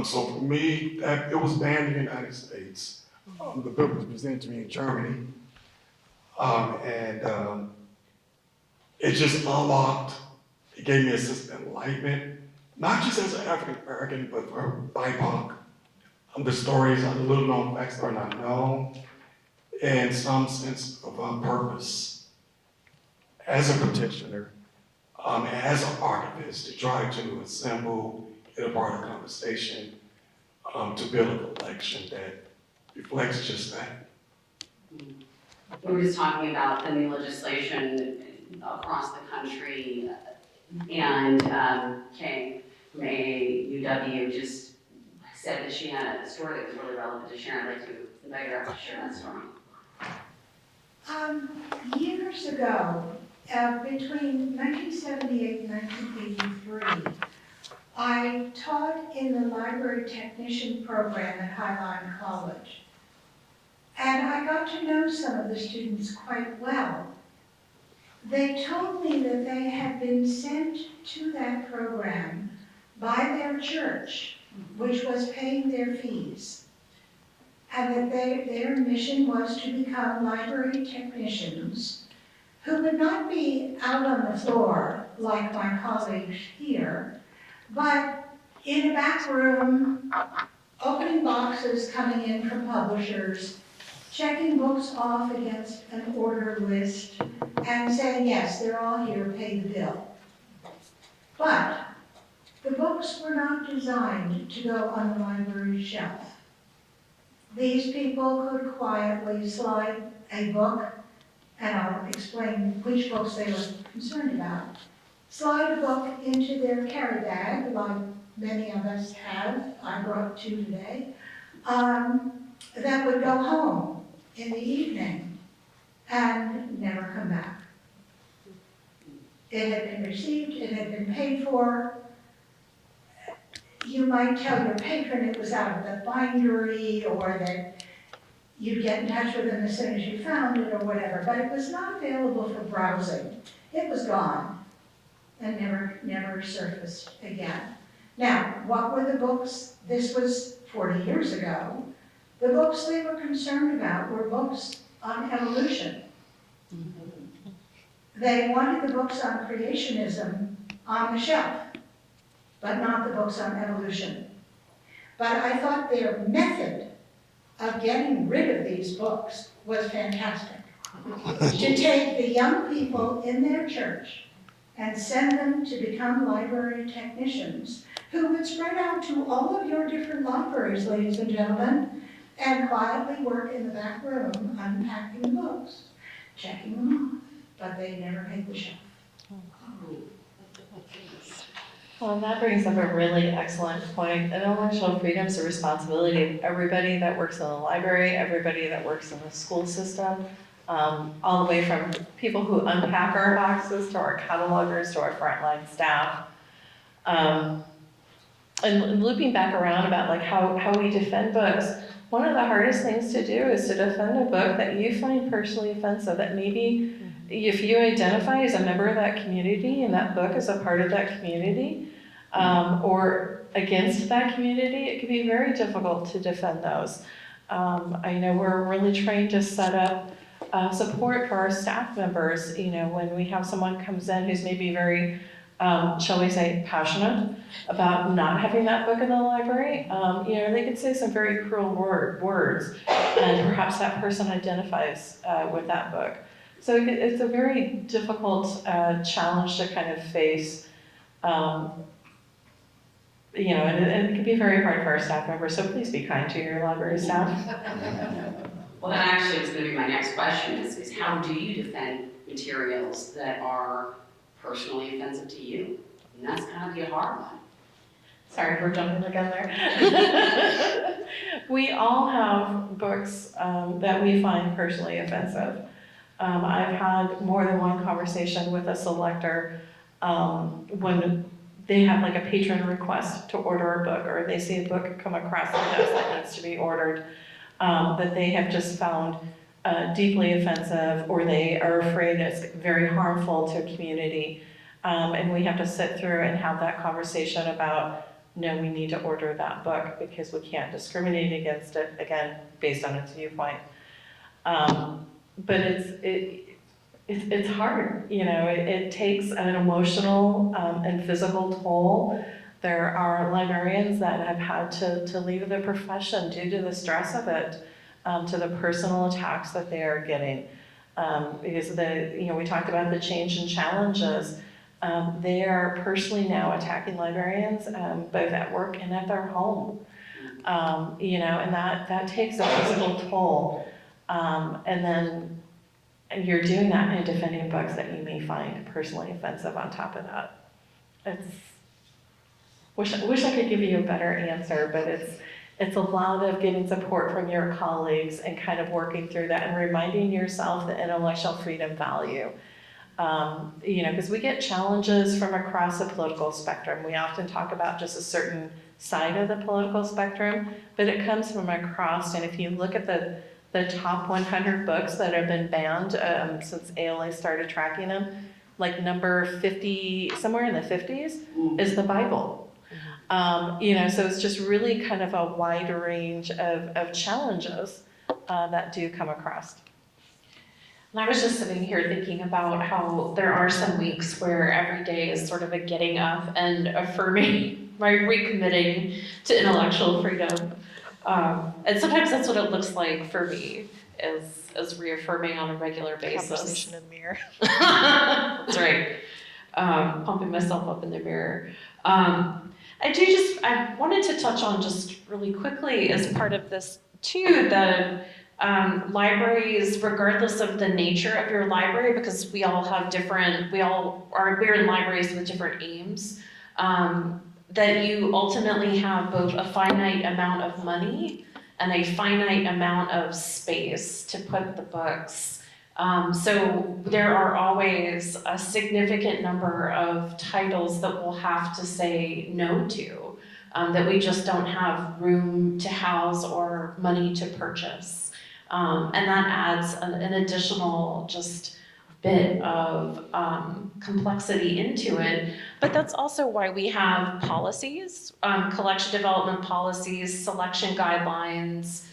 So for me, it was banned in the United States. The book was presented to me in Germany. It just unlocked, it gave me a sense of enlightenment, not just as an African American, but for BIPOC. The stories, the little known facts that are not known, and some sense of purpose as a petitioner, as an archivist, to try to assemble and a part of conversation to build a collection that reflects just that.
We were just talking about the new legislation across the country, and Kay from AAUW just said that she had a story that was really relevant to share. I'd like to invite her up to share that story.
Years ago, between 1978 and 1983, I taught in the library technician program at Highline College. And I got to know some of the students quite well. They told me that they had been sent to that program by their church, which was paying their fees, and that their mission was to become library technicians who would not be out on the floor like my colleagues here, but in a back room, opening boxes coming in from publishers, checking books off against an order list, and saying, yes, they're all here, pay the bill. But the books were not designed to go on the library shelf. These people could quietly slide a book, and I'll explain which books they were concerned about, slide a book into their carry bag, like many of us have, I brought two today, that would go home in the evening and never come back. It had been received, it had been paid for. You might tell your patron it was out of the bindery, or that you'd get in touch with them as soon as you found it or whatever, but it was not available for browsing. It was gone and never surfaced again. Now, what were the books? This was 40 years ago. The books they were concerned about were books on evolution. They wanted the books on creationism on the shelf, but not the books on evolution. But I thought their method of getting rid of these books was fantastic. To take the young people in their church and send them to become library technicians who would spread out to all of your different libraries, ladies and gentlemen, and quietly work in the back room unpacking the books, checking them off, but they never made the shelf.
Well, and that brings up a really excellent point. Intellectual freedom is a responsibility of everybody that works in the library, everybody that works in the school system, all the way from people who unpack our boxes to our catalogers to our frontline staff. And looping back around about like how we defend books, one of the hardest things to do is to defend a book that you find personally offensive, that maybe if you identify as a member of that community and that book is a part of that community, or against that community, it can be very difficult to defend those. I know we're really trying to set up support for our staff members, when we have someone comes in who's maybe very, shall we say, passionate about not having that book in the library, they could say some very cruel words, and perhaps that person identifies with that book. So it's a very difficult challenge to kind of face, and it can be very hard for our staff members, so please be kind to your library staff.
Well, that actually was going to be my next question, is how do you defend materials that are personally offensive to you? And that's kind of the hard one.
Sorry for jumping the gun there. We all have books that we find personally offensive. I've had more than one conversation with a selector when they have like a patron request to order a book, or they see a book come across their desk that needs to be ordered, that they have just found deeply offensive, or they are afraid it's very harmful to a community. And we have to sit through and have that conversation about, no, we need to order that book because we can't discriminate against it, again, based on its viewpoint. But it's hard, you know, it takes an emotional and physical toll. There are librarians that have had to leave the profession due to the stress of it, to the personal attacks that they are getting. Because we talked about the change and challenges. They are personally now attacking librarians, both at work and at their home. And that takes a physical toll. And then you're doing that and defending books that you may find personally offensive on top of that. Wish I could give you a better answer, but it's a lot of getting support from your colleagues and kind of working through that and reminding yourself the intellectual freedom value. Because we get challenges from across the political spectrum. We often talk about just a certain side of the political spectrum, but it comes from across. And if you look at the top 100 books that have been banned since ALA started tracking them, like number 50, somewhere in the 50s, is the Bible. So it's just really kind of a wide range of challenges that do come across.
And I was just sitting here thinking about how there are some weeks where every day is sort of a getting up and affirming, recommitting to intellectual freedom. And sometimes that's what it looks like for me, is reaffirming on a regular basis.
Conversation in the mirror.
That's right. Pumping myself up in the mirror. I wanted to touch on just really quickly as part of this too, the libraries, regardless of the nature of your library, because we all have we're in libraries with different aims, that you ultimately have both a finite amount of money and a finite amount of space to put the books. So there are always a significant number of titles that we'll have to say no to, that we just don't have room to house or money to purchase. And that adds an additional just bit of complexity into it. But that's also why we have policies, collection development policies, selection guidelines.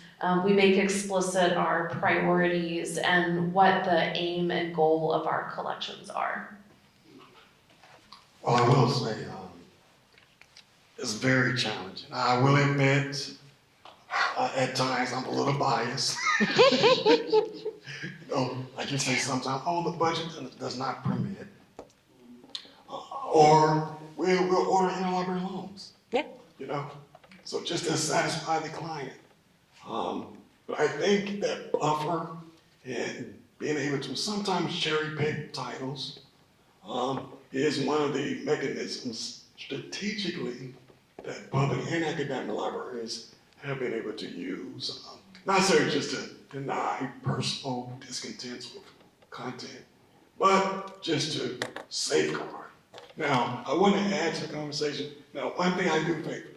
We make explicit our priorities and what the aim and goal of our collections are.
Well, I will say, it's very challenging. I will admit, at times I'm a little biased. Like you say sometimes, the budget does not permit. Or we'll order interlibrary loans.
Yeah.
So just to satisfy the client. But I think that buffer and being able to sometimes cherry pick titles is one of the mechanisms strategically that public and academic libraries have been able to use. Not necessarily just to deny personal discontents with content, but just to safeguard. Now, I want to add to the conversation. Now, one thing I do favor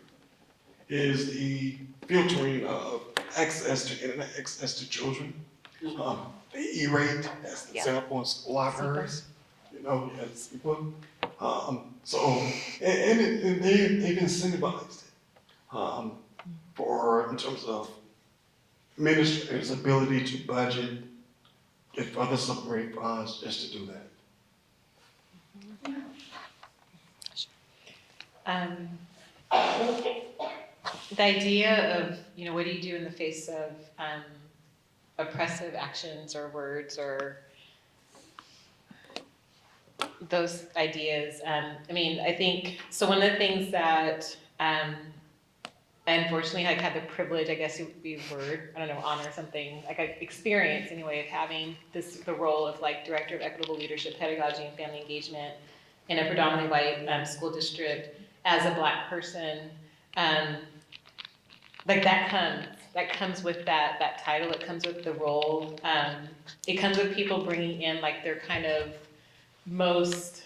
is the filtering of access to internet, access to children. The E-rate, as an example, in school libraries. Yes, people. And they've incentivized it in terms of administrators' ability to budget, get further supplementary funds just to do that.
The idea of, what do you do in the face of oppressive actions or words or those ideas. I think, so one of the things that I unfortunately had the privilege, I guess it would be a word, honor something, like I experienced anyway, of having the role of Director of Equitable Leadership, Pedagogy, and Family Engagement in a predominantly white school district as a Black person. That comes with that title, it comes with the role, it comes with people bringing in their kind of most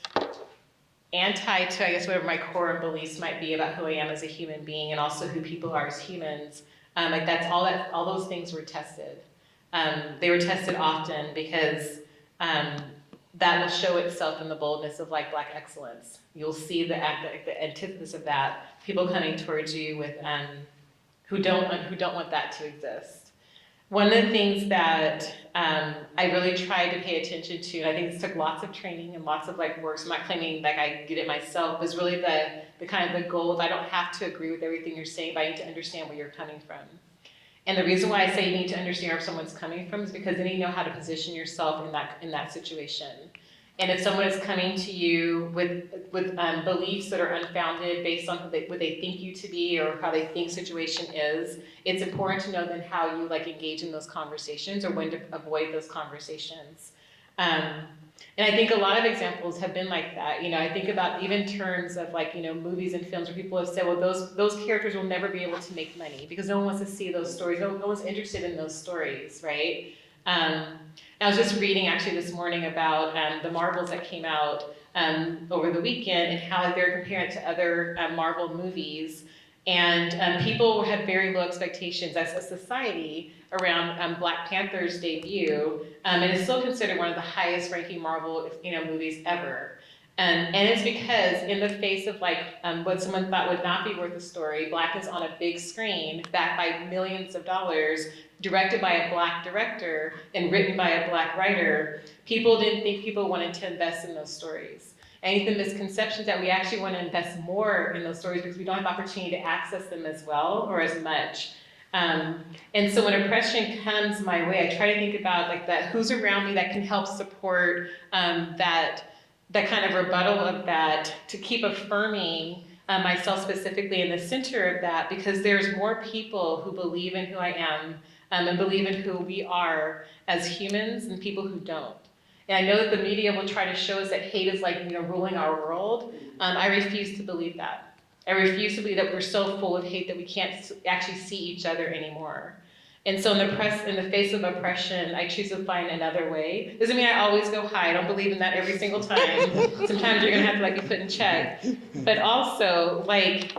anti to, I guess, whatever my core beliefs might be about who I am as a human being and also who people are as humans. That's all those things were tested. They were tested often because that will show itself in the boldness of like Black excellence. You'll see the antithesis of that, people coming towards you with who don't want that to exist. One of the things that I really tried to pay attention to, and I think this took lots of training and lots of like work, so I'm not claiming like I did it myself, was really the kind of the goal of I don't have to agree with everything you're saying, but I need to understand where you're coming from. And the reason why I say you need to understand where someone's coming from is because then you know how to position yourself in that situation. And if someone is coming to you with beliefs that are unfounded based on what they think you to be or how they think situation is, it's important to know then how you like engage in those conversations or when to avoid those conversations. And I think a lot of examples have been like that. You know, I think about even terms of like, you know, movies and films where people have said, well, those characters will never be able to make money because no one wants to see those stories. No one's interested in those stories, right? I was just reading actually this morning about the Marvels that came out over the weekend and how they're comparing it to other Marvel movies. And people had very low expectations as a society around Black Panther's debut, and it's still considered one of the highest ranking Marvel movies ever. And it's because in the face of like what someone thought would not be worth a story, Black is on a big screen, backed by millions of dollars, directed by a Black director and written by a Black writer, people didn't think people wanted to invest in those stories. And I think the misconception that we actually want to invest more in those stories because we don't have opportunity to access them as well or as much. And so when oppression comes my way, I try to think about like that, who's around me that can help support that kind of rebuttal of that, to keep affirming myself specifically in the center of that, because there's more people who believe in who I am and believe in who we are as humans and people who don't. And I know that the media will try to show us that hate is like, ruling our world. I refuse to believe that. I refuse to believe that we're so full of hate that we can't actually see each other anymore. And so in the face of oppression, I choose to find another way. Doesn't mean I always go high. I don't believe in that every single time. Sometimes you're gonna have to like be put in check. But also like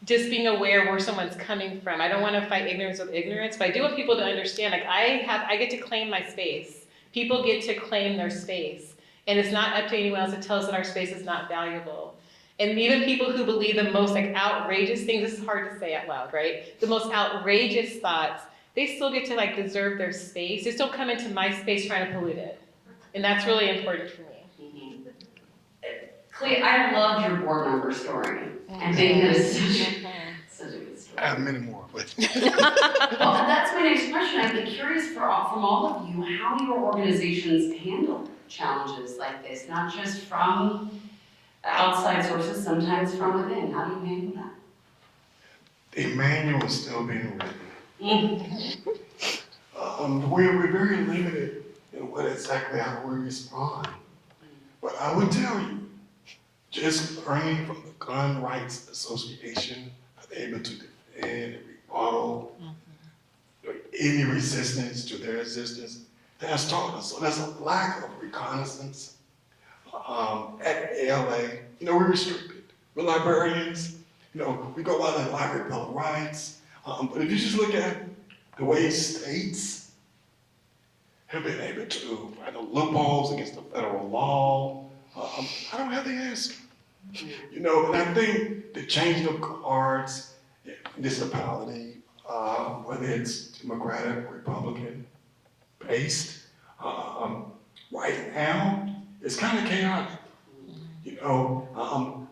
just being aware where someone's coming from. I don't want to fight ignorance with ignorance, but I do want people to understand like I get to claim my space. People get to claim their space. And it's not up to anyone else to tell us that our space is not valuable. And even people who believe the most like outrageous things, this is hard to say out loud, right? The most outrageous thoughts, they still get to like deserve their space. They still come into my space trying to pollute it. And that's really important for me.
Clea, I loved your board member story. I think that is such a good story.
I have many more, but.
Well, that's my next question. I'd be curious from all of you, how your organizations handle challenges like this, not just from outside sources, sometimes from within. How do you handle that?
The manual is still being written. We're very limited in what exactly how we respond. But I would tell you, just learning from the Gun Rights Association, are they able to defend and rebuttal any resistance to their existence, that has taught us. So there's a lack of reconnaissance. At ALA, we're restricted. We're librarians. We go by the Library Bill of Rights. But if you just look at the way states have been able to find the loopholes against the federal law, I don't have the answer. And I think the changing of guards, municipality, whether it's Democratic, Republican based, right now, it's kind of chaotic.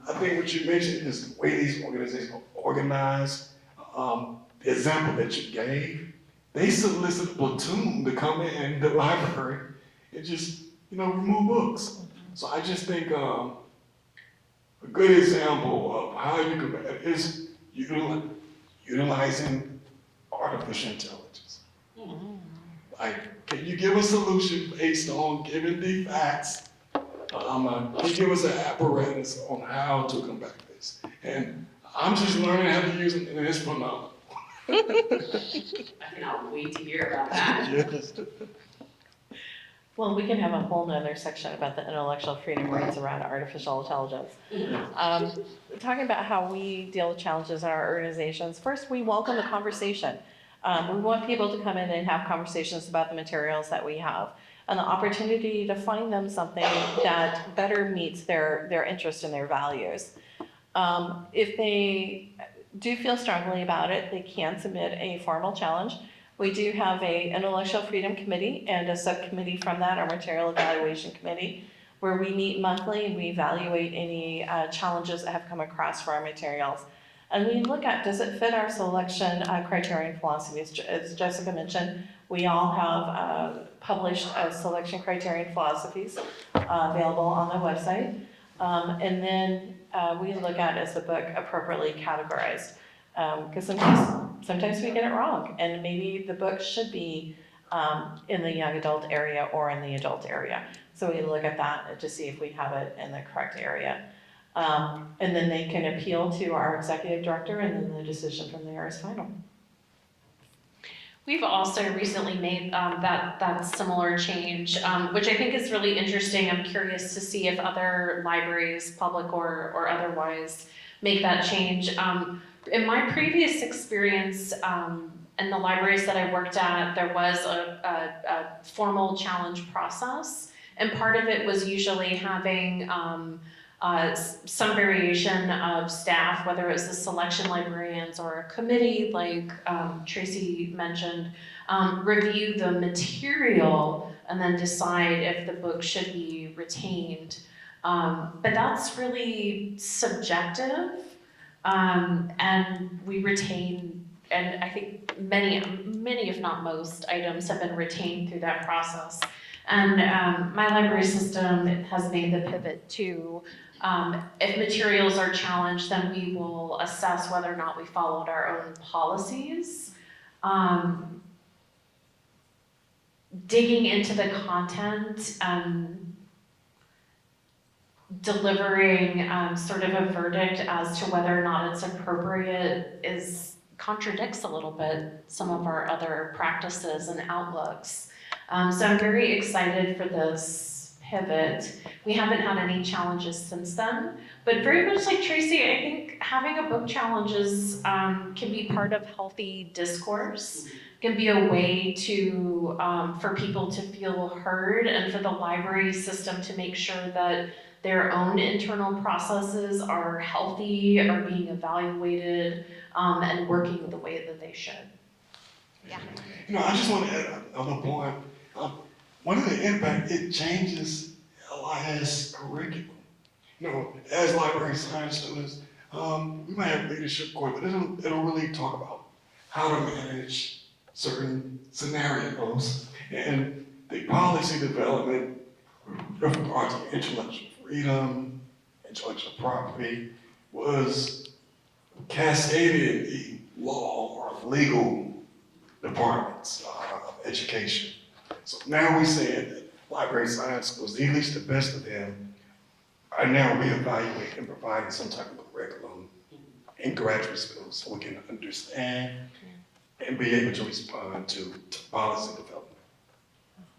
I think what you mentioned is the way these organizations are organized. The example that you gave, they solicit a platoon to come in the library and just, remove books. So I just think a good example of how you combat it is utilizing artificial intelligence. Like, can you give a solution based on giving the facts? Can you give us an apparatus on how to combat this? And I'm just learning how to use it, and it's phenomenal.
I cannot wait to hear about that.
Yes.
Well, we can have a whole nother section about the intellectual freedom rights around artificial intelligence. Talking about how we deal with challenges in our organizations. First, we welcome the conversation. We want people to come in and have conversations about the materials that we have and the opportunity to find them something that better meets their interest and their values. If they do feel strongly about it, they can submit a formal challenge. We do have an intellectual freedom committee and a subcommittee from that, our material evaluation committee, where we meet monthly and we evaluate any challenges that have come across for our materials. And we look at, does it fit our selection criteria and philosophies? As Jessica mentioned, we all have published selection criteria and philosophies available on the website. And then we look at, is the book appropriately categorized? Because sometimes we get it wrong, and maybe the book should be in the young adult area or in the adult area. So we look at that to see if we have it in the correct area. And then they can appeal to our executive director, and then the decision from there is final.
We've also recently made that similar change, which I think is really interesting. I'm curious to see if other libraries, public or otherwise, make that change. In my previous experience, in the libraries that I worked at, there was a formal challenge process, and part of it was usually having some variation of staff, whether it was the selection librarians or a committee like Tracey mentioned, review the material and then decide if the book should be retained. But that's really subjective, and we retain, and I think many if not most items have been retained through that process. And my library system has made the pivot to if materials are challenged, then we will assess whether or not we followed our own policies. Digging into the content and delivering sort of a verdict as to whether or not it's appropriate contradicts a little bit some of our other practices and outlooks. So I'm very excited for this pivot. We haven't had any challenges since then, but very much like Tracey, I think having a book challenges can be part of healthy discourse, can be a way to for people to feel heard and for the library system to make sure that their own internal processes are healthy, are being evaluated, and working the way that they should.
Yeah.
You know, I just want to add another point. One of the impact, it changes LIS curriculum. You know, as library science students, we might have leadership course, but it'll really talk about how to manage certain scenarios and the policy development with regard to intellectual freedom, intellectual property was cascaded in the law or legal departments of education. So now we're saying that library science schools, at least the best of them, are now reevaluating and providing some type of curriculum in graduate schools so we can understand and be able to respond to policy development.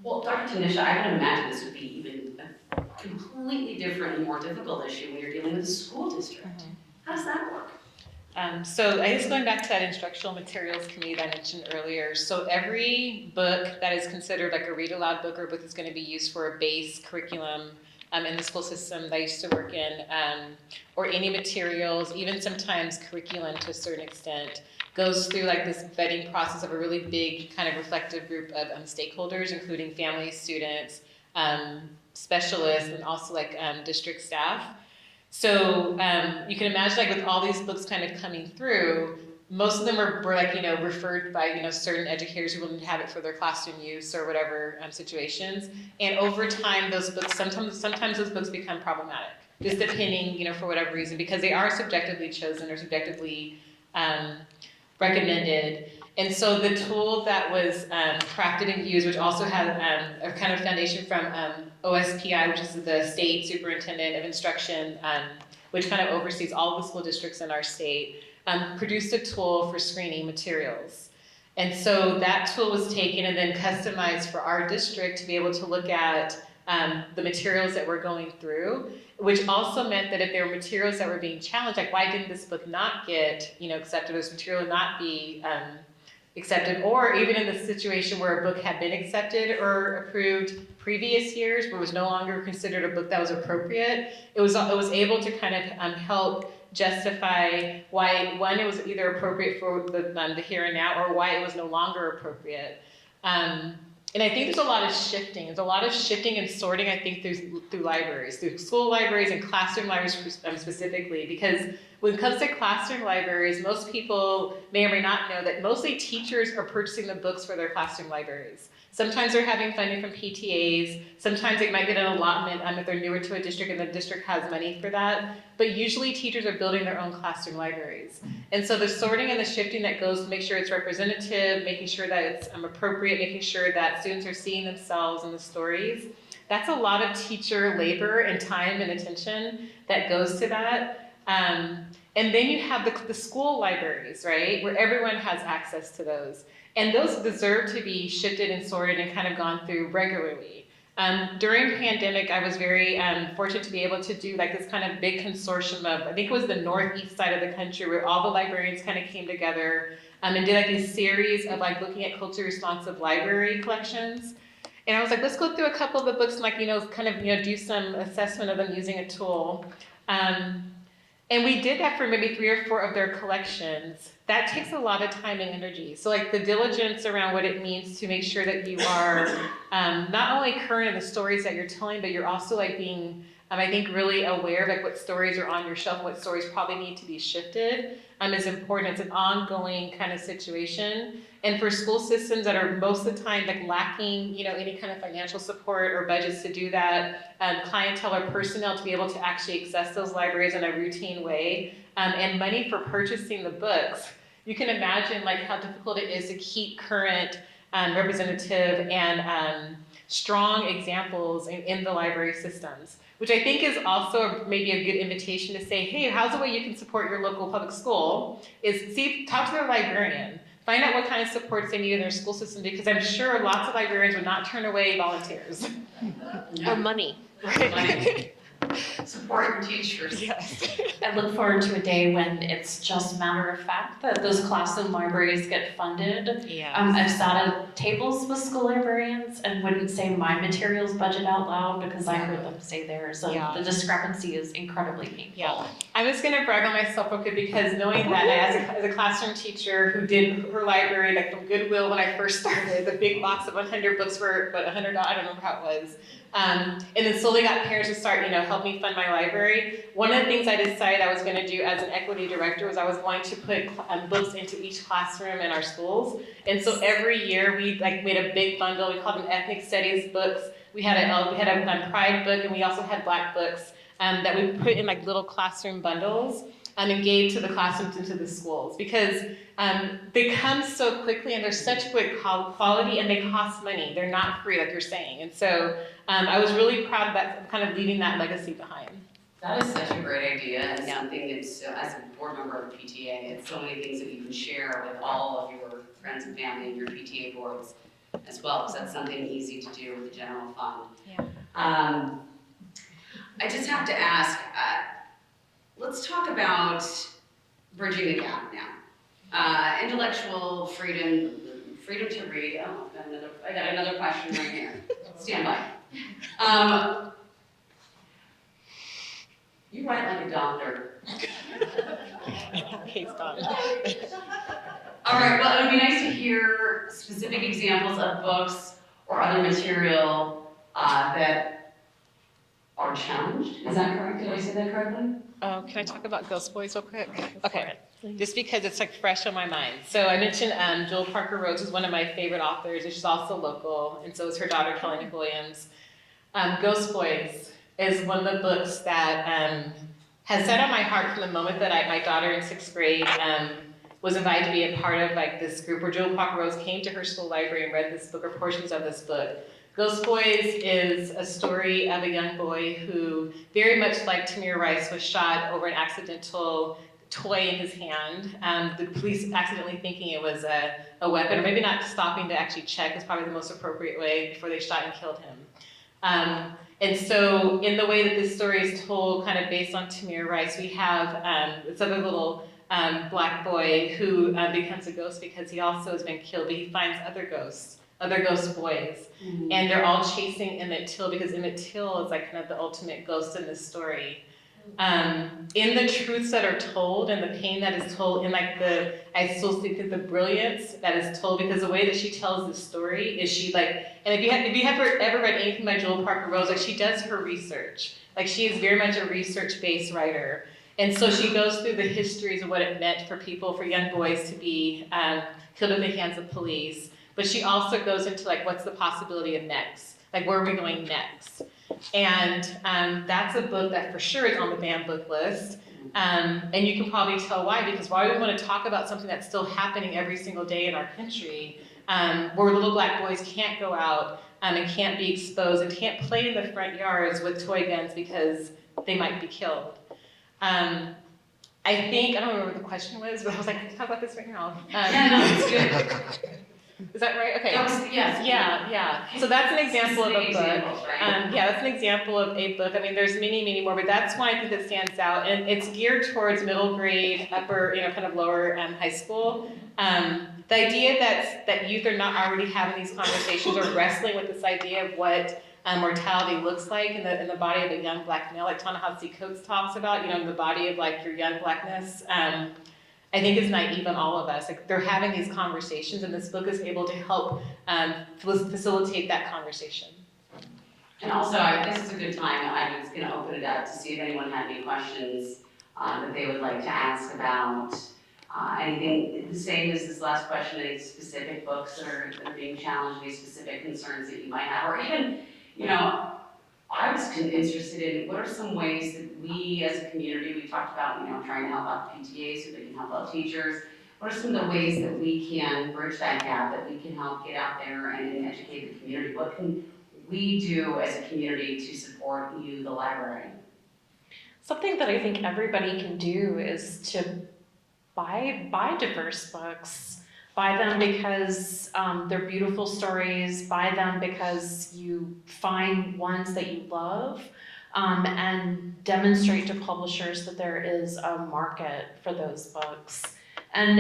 Well, Dr. Tanisha, I would imagine this would be even a completely different and more difficult issue when you're dealing with a school district. How does that work?
So I guess going back to that instructional materials committee that I mentioned earlier, so every book that is considered like a read aloud book or a book that's going to be used for a base curriculum in the school system that I used to work in, or any materials, even sometimes curriculum to a certain extent, goes through like this vetting process of a really big kind of reflective group of stakeholders, including families, students, specialists, and also like district staff. So you can imagine like with all these books kind of coming through, most of them were like, you know, referred by, you know, certain educators who wouldn't have it for their classroom use or whatever situations. And over time, those books, sometimes those books become problematic, just depending, you know, for whatever reason, because they are subjectively chosen or subjectively recommended. And so the tool that was crafted and used, which also had a kind of foundation from OSPI, which is the State Superintendent of Instruction, which kind of oversees all the school districts in our state, produced a tool for screening materials. And so that tool was taken and then customized for our district to be able to look at the materials that we're going through, which also meant that if there were materials that were being challenged, like why didn't this book not get, you know, accepted, this material not be accepted, or even in the situation where a book had been accepted or approved previous years, but was no longer considered a book that was appropriate, it was able to kind of help justify why, one, it was either appropriate for the here and now, or why it was no longer appropriate. And I think there's a lot of shifting. There's a lot of shifting and sorting, I think, through libraries, through school libraries and classroom libraries specifically, because when it comes to classroom libraries, most people may or may not know that mostly teachers are purchasing the books for their classroom libraries. Sometimes they're having funding from PTAs. Sometimes they might get an allotment if they're newer to a district and the district has money for that. But usually teachers are building their own classroom libraries. And so the sorting and the shifting that goes to make sure it's representative, making sure that it's appropriate, making sure that students are seeing themselves in the stories, that's a lot of teacher labor and time and attention that goes to that. And then you have the school libraries, right, where everyone has access to those. And those deserve to be shifted and sorted and kind of gone through regularly. During pandemic, I was very fortunate to be able to do like this kind of big consortium of, I think it was the northeast side of the country, where all the librarians kind of came together and did like these series of like looking at culturally responsive library collections. And I was like, let's go through a couple of the books and like, kind of, do some assessment of them using a tool. And we did that for maybe 3 or 4 of their collections. That takes a lot of time and energy. So like the diligence around what it means to make sure that you are not only current in the stories that you're telling, but you're also like being, I think, really aware of like what stories are on your shelf, what stories probably need to be shifted is important. It's an ongoing kind of situation. And for school systems that are most of the time like lacking, any kind of financial support or budgets to do that, clientele or personnel to be able to actually access those libraries in a routine way, and money for purchasing the books, you can imagine like how difficult it is to keep current, representative and strong examples in the library systems, which I think is also maybe a good invitation to say, hey, how's the way you can support your local public school is talk to their librarian. Find out what kind of supports they need in their school system, because I'm sure lots of librarians would not turn away volunteers.
Or money.
Right?
Money. Support your teachers.
Yes.
I look forward to a day when it's just matter of fact that those classroom libraries get funded.
Yeah.
I've sat at tables with school librarians and wouldn't say my materials budget out loud because I heard them say theirs. And
Yeah.
the discrepancy is incredibly painful.
Yeah.
I'm just going to brag on myself real quick, because knowing that as a classroom teacher who did her library like from Goodwill when I first started, the big box of 100 books for $100, I don't remember how it was. And then slowly got parents to start, help me fund my library. One of the things I decided I was going to do as an equity director was I was going to put books into each classroom in our schools. And so every year we made a big bundle. We called them ethnic studies books. We had a Pride book, and we also had Black books that we put in like little classroom bundles and gave to the classrooms and to the schools, because they come so quickly and they're such good quality and they cost money. They're not free, like you're saying. And so I was really proud of that, kind of leaving that legacy behind.
That is such a great idea, and something that's, as a board member of the PTA, it's so many things that you can share with all of your friends and family and your PTA boards as well, because that's something easy to do with the general fund.
Yeah.
I just have to ask, let's talk about bridging the gap now. Intellectual freedom to read. Oh, I got another question right here. Stand by. You write like a doctor.
He's gone.
All right, well, it would be nice to hear specific examples of books or other material that are challenged. Is that correct? Did I say that correctly?
Oh, can I talk about Ghost Boys real quick? Okay, just because it's like fresh on my mind. So I mentioned Joel Parker Rhodes is one of my favorite authors, and she's also local, and so is her daughter Kelly Nick Williams. Ghost Boys is one of the books that has set on my heart from the moment that my daughter in 6th grade was invited to be a part of like this group where Joel Parker Rhodes came to her school library and read this book or portions of this book. Ghost Boys is a story of a young boy who, very much like Tamir Rice, was shot over an accidental toy in his hand. The police accidentally thinking it was a weapon, or maybe not stopping to actually check is probably the most appropriate way before they shot and killed him. And so in the way that this story is told, kind of based on Tamir Rice, we have this other little black boy who becomes a ghost because he also has been killed, but he finds other ghost boys.
Mm-hmm.
And they're all chasing Emmett Till because Emmett Till is like kind of the ultimate ghost in this story. In the truths that are told and the pain that is told, and like I still think of the brilliance that is told, because the way that she tells the story is she like, and if you have ever read anything by Joel Parker Rose, like she does her research. Like she is very much a research-based writer. And so she goes through the histories of what it meant for people, for young boys to be killed in the hands of police. But she also goes into like, what's the possibility of next? Like, where are we going next? And that's a book that for sure is on the banned book list. And you can probably tell why, because why we want to talk about something that's still happening every single day in our country, where little black boys can't go out and can't be exposed and can't play in the front yards with toy guns because they might be killed. I don't remember what the question was, but I was like, let's talk about this right now.
Yeah, no, it's good.
Is that right? Okay.
Yes.
Yeah. So that's an example of a book.
Examples, right?
That's an example of a book. I mean, there's many, many more, but that's one I think that stands out. And it's geared towards middle grade, upper, kind of lower high school. The idea that youth are not already having these conversations or wrestling with this idea of what mortality looks like in the body of a young black male, like Ta-Nehisi Coates talks about, in the body of like your young blackness. I think is naive on all of us. Like they're having these conversations, and this book is able to help facilitate that conversation.
And also, this is a good time. I was going to open it up to see if anyone had any questions that they would like to ask about anything. The same as this last question, any specific books that are being challenged, any specific concerns that you might have, or even, I was interested in what are some ways that we as a community, we talked about, trying to help out the PTAs so they can help out teachers. What are some of the ways that we can bridge that gap, that we can help get out there and educate the community? What can we do as a community to support you, the library?
Something that I think everybody can do is to buy diverse books. Buy them because they're beautiful stories. Buy them because you find ones that you love, and demonstrate to publishers that there is a market for those books. And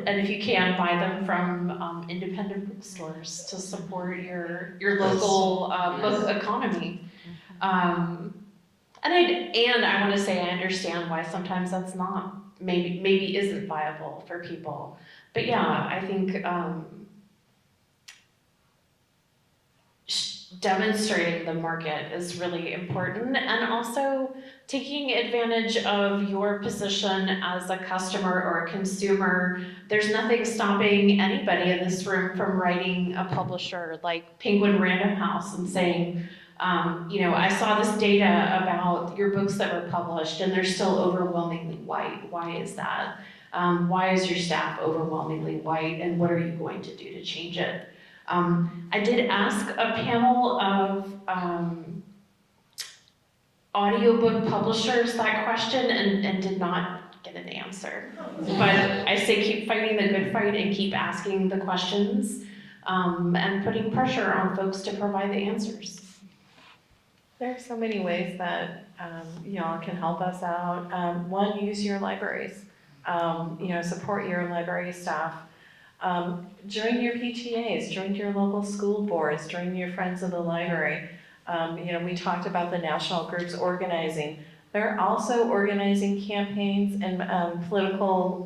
if you can, buy them from independent bookstores to support your local book economy. And I want to say I understand why sometimes that's not maybe isn't viable for people. But yeah, I think demonstrating the market is really important, and also taking advantage of your position as a customer or a consumer. There's nothing stopping anybody in this room from writing a publisher like Penguin Random House and saying, I saw this data about your books that were published and they're still overwhelmingly white. Why is that? Why is your staff overwhelmingly white, and what are you going to do to change it? I did ask a panel of audiobook publishers that question and did not get an answer. But I say keep fighting the good fight and keep asking the questions, and putting pressure on folks to provide the answers.
There are so many ways that y'all can help us out. One, use your libraries. Support your library staff. Join your PTAs, join your local school boards, join your Friends of the Library. We talked about the national groups organizing. They're also organizing campaigns and political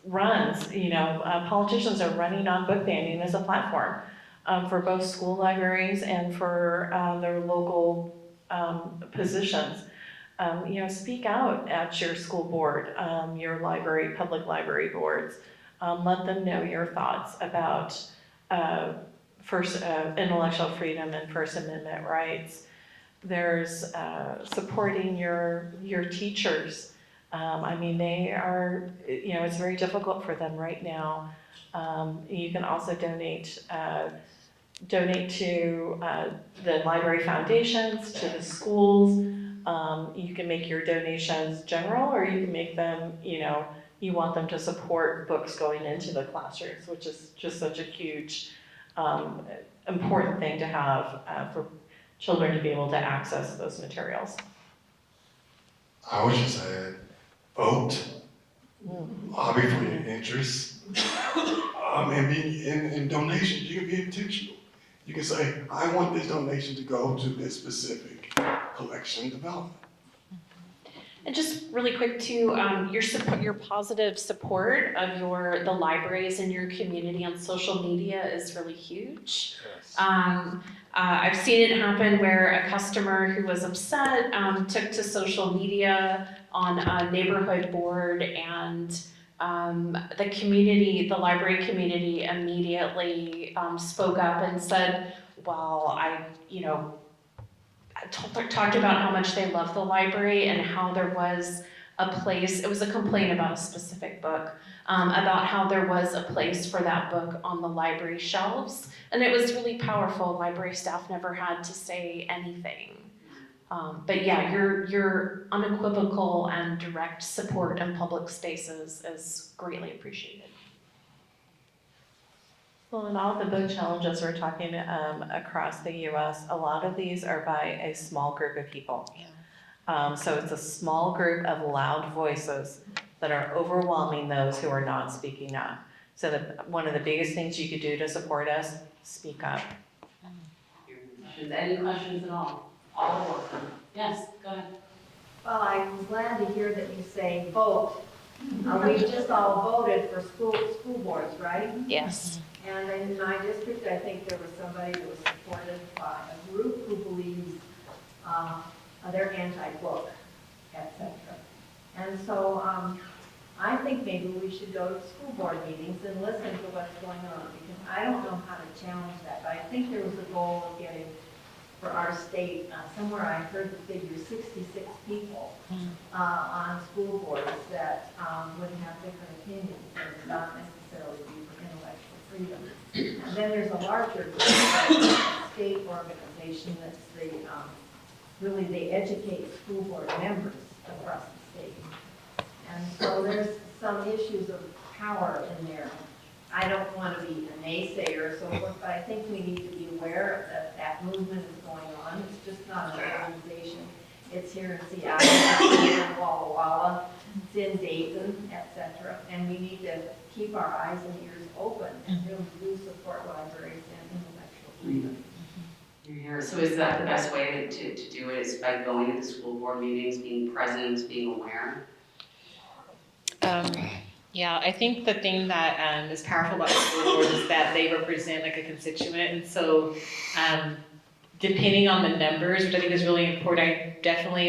runs. Politicians are running on book banning as a platform for both school libraries and for their local positions. Speak out at your school board, your library, public library boards. Let them know your thoughts about intellectual freedom and First Amendment rights. There's supporting your teachers. They are, it's very difficult for them right now. You can also donate to the library foundations, to the schools. You can make your donations general, or you can make them, you want them to support books going into the classrooms, which is just such a huge, important thing to have for children to be able to access those materials.
I would just add, vote, lobby for your interests, and donations. You can be intentional. You can say, I want this donation to go to this specific collection development.
And just really quick too, your positive support of the libraries in your community on social media is really huge. I've seen it happen where a customer who was upset took to social media on a neighborhood board, and the library community immediately spoke up and said, well, talked about how much they love the library and how there was a place, it was a complaint about a specific book, about how there was a place for that book on the library shelves. And it was really powerful. Library staff never had to say anything. But yeah, your unequivocal and direct support in public spaces is greatly appreciated.
Well, in all the book challenges we're talking across the U.S., a lot of these are by a small group of people. So it's a small group of loud voices that are overwhelming those who are not speaking up. So one of the biggest things you could do to support us, speak up.
Any questions at all? All welcome. Yes, go ahead.
Well, I'm glad to hear that you say vote. We just all voted for school boards, right?
Yes.
And in my district, I think there was somebody that was supported by a group who believes they're anti-book, etc. And so I think maybe we should go to school board meetings and listen to what's going on, because I don't know how to challenge that. But I think there was a goal of getting, for our state, somewhere I heard the figure 66 people on school boards that would have different opinions and not necessarily be for intellectual freedom. And then there's a larger group, a state organization that's really they educate school board members across the state. And so there's some issues of power in there. I don't want to be a naysayer or so forth, but I think we need to be aware that that movement is going on. It's just not an organization. It's here in Seattle, it's in Walla Walla, it's in Dayton, etc. And we need to keep our eyes and ears open and really do support libraries and intellectual freedom.
So is that the best way to do it, is by going to the school board meetings, being present, being aware?
Yeah, I think the thing that is powerful about the school board is that they represent like a constituent, and so depending on the numbers, which I think is really important, I definitely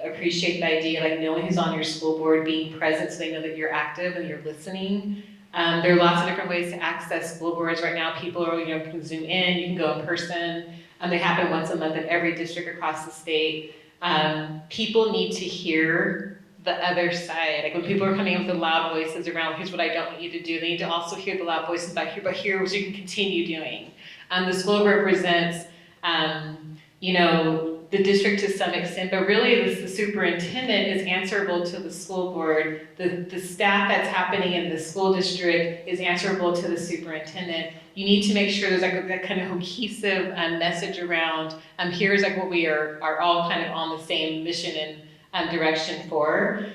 appreciate the idea, knowing who's on your school board, being present so they know that you're active and you're listening. There are lots of different ways to access school boards right now. People are, you can Zoom in, you can go in person. They happen once a month in every district across the state. People need to hear the other side. When people are coming in with the loud voices around, here's what I don't want you to do, they need to also hear the loud voices back here, but here's what you can continue doing. The school represents, the district to some extent, but really the superintendent is answerable to the school board. The staff that's happening in the school district is answerable to the superintendent. You need to make sure there's that kind of cohesive message around, here's what we are all kind of on the same mission and direction for.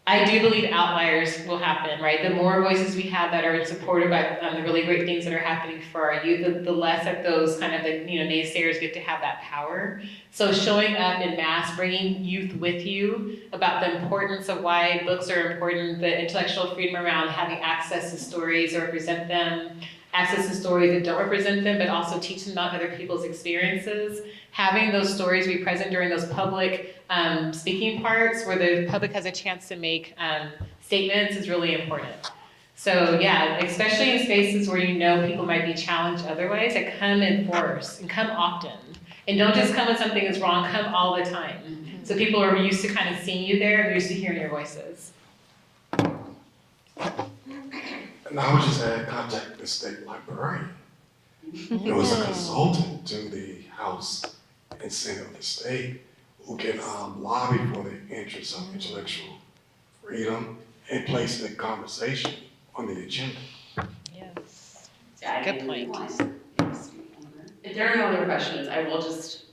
I do believe outliers will happen, right? The more voices we have that are supported by the really great things that are happening for our youth, the less that those kind of naysayers get to have that power. So showing up in mass, bringing youth with you about the importance of why books are important, the intellectual freedom around having access to stories that represent them, access to stories that don't represent them, but also teach them about other people's experiences. Having those stories be present during those public speaking parts where the public has a chance to make statements is really important. So yeah, especially in spaces where people might be challenged otherwise, that come in force and come often. And don't just come when something is wrong, come all the time. So people are used to kind of seeing you there and used to hearing your voices.
And I would just add, contact the state librarian. As a consultant to the House and Senate of the state, who can lobby for the interests of intellectual freedom and place the conversation on the agenda.
Yes. Good point.
If there are no other questions, I will just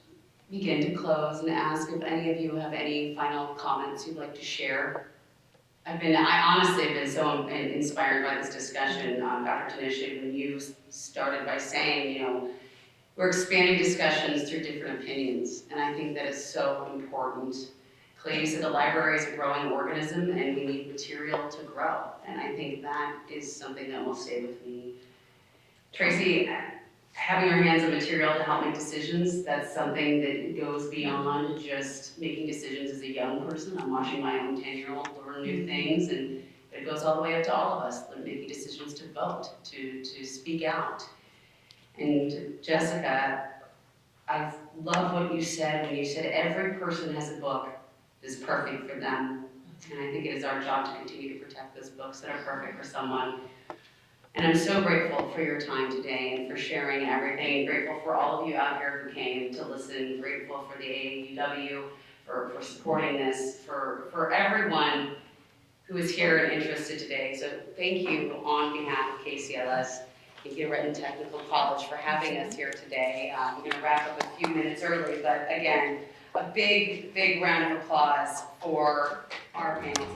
begin to close and ask if any of you have any final comments you'd like to share. I honestly have been so inspired by this discussion, Dr. Tanisha, when you started by saying, you know, we're expanding discussions through different opinions, and I think that is so important. Clay said the library is a growing organism, and we need material to grow, and I think that is something that will stay with me. Tracy, having your hands on material to help make decisions, that's something that goes beyond just making decisions as a young person. I'm watching my own 10-year-old learn new things, and it goes all the way up to all of us, making decisions to vote, to speak out. And Jessica, I love what you said when you said every person has a book that's perfect for them. And I think it is our job to continue to protect those books that are perfect for someone. And I'm so grateful for your time today and for sharing everything. Grateful for all of you out here who came to listen. Grateful for the AAUW for supporting this, for everyone who is here and interested today. So thank you on behalf of KCLS. Thank you, Renton Technical College, for having us here today. We're going to wrap up a few minutes early, but again, a big, big round of applause for our panel.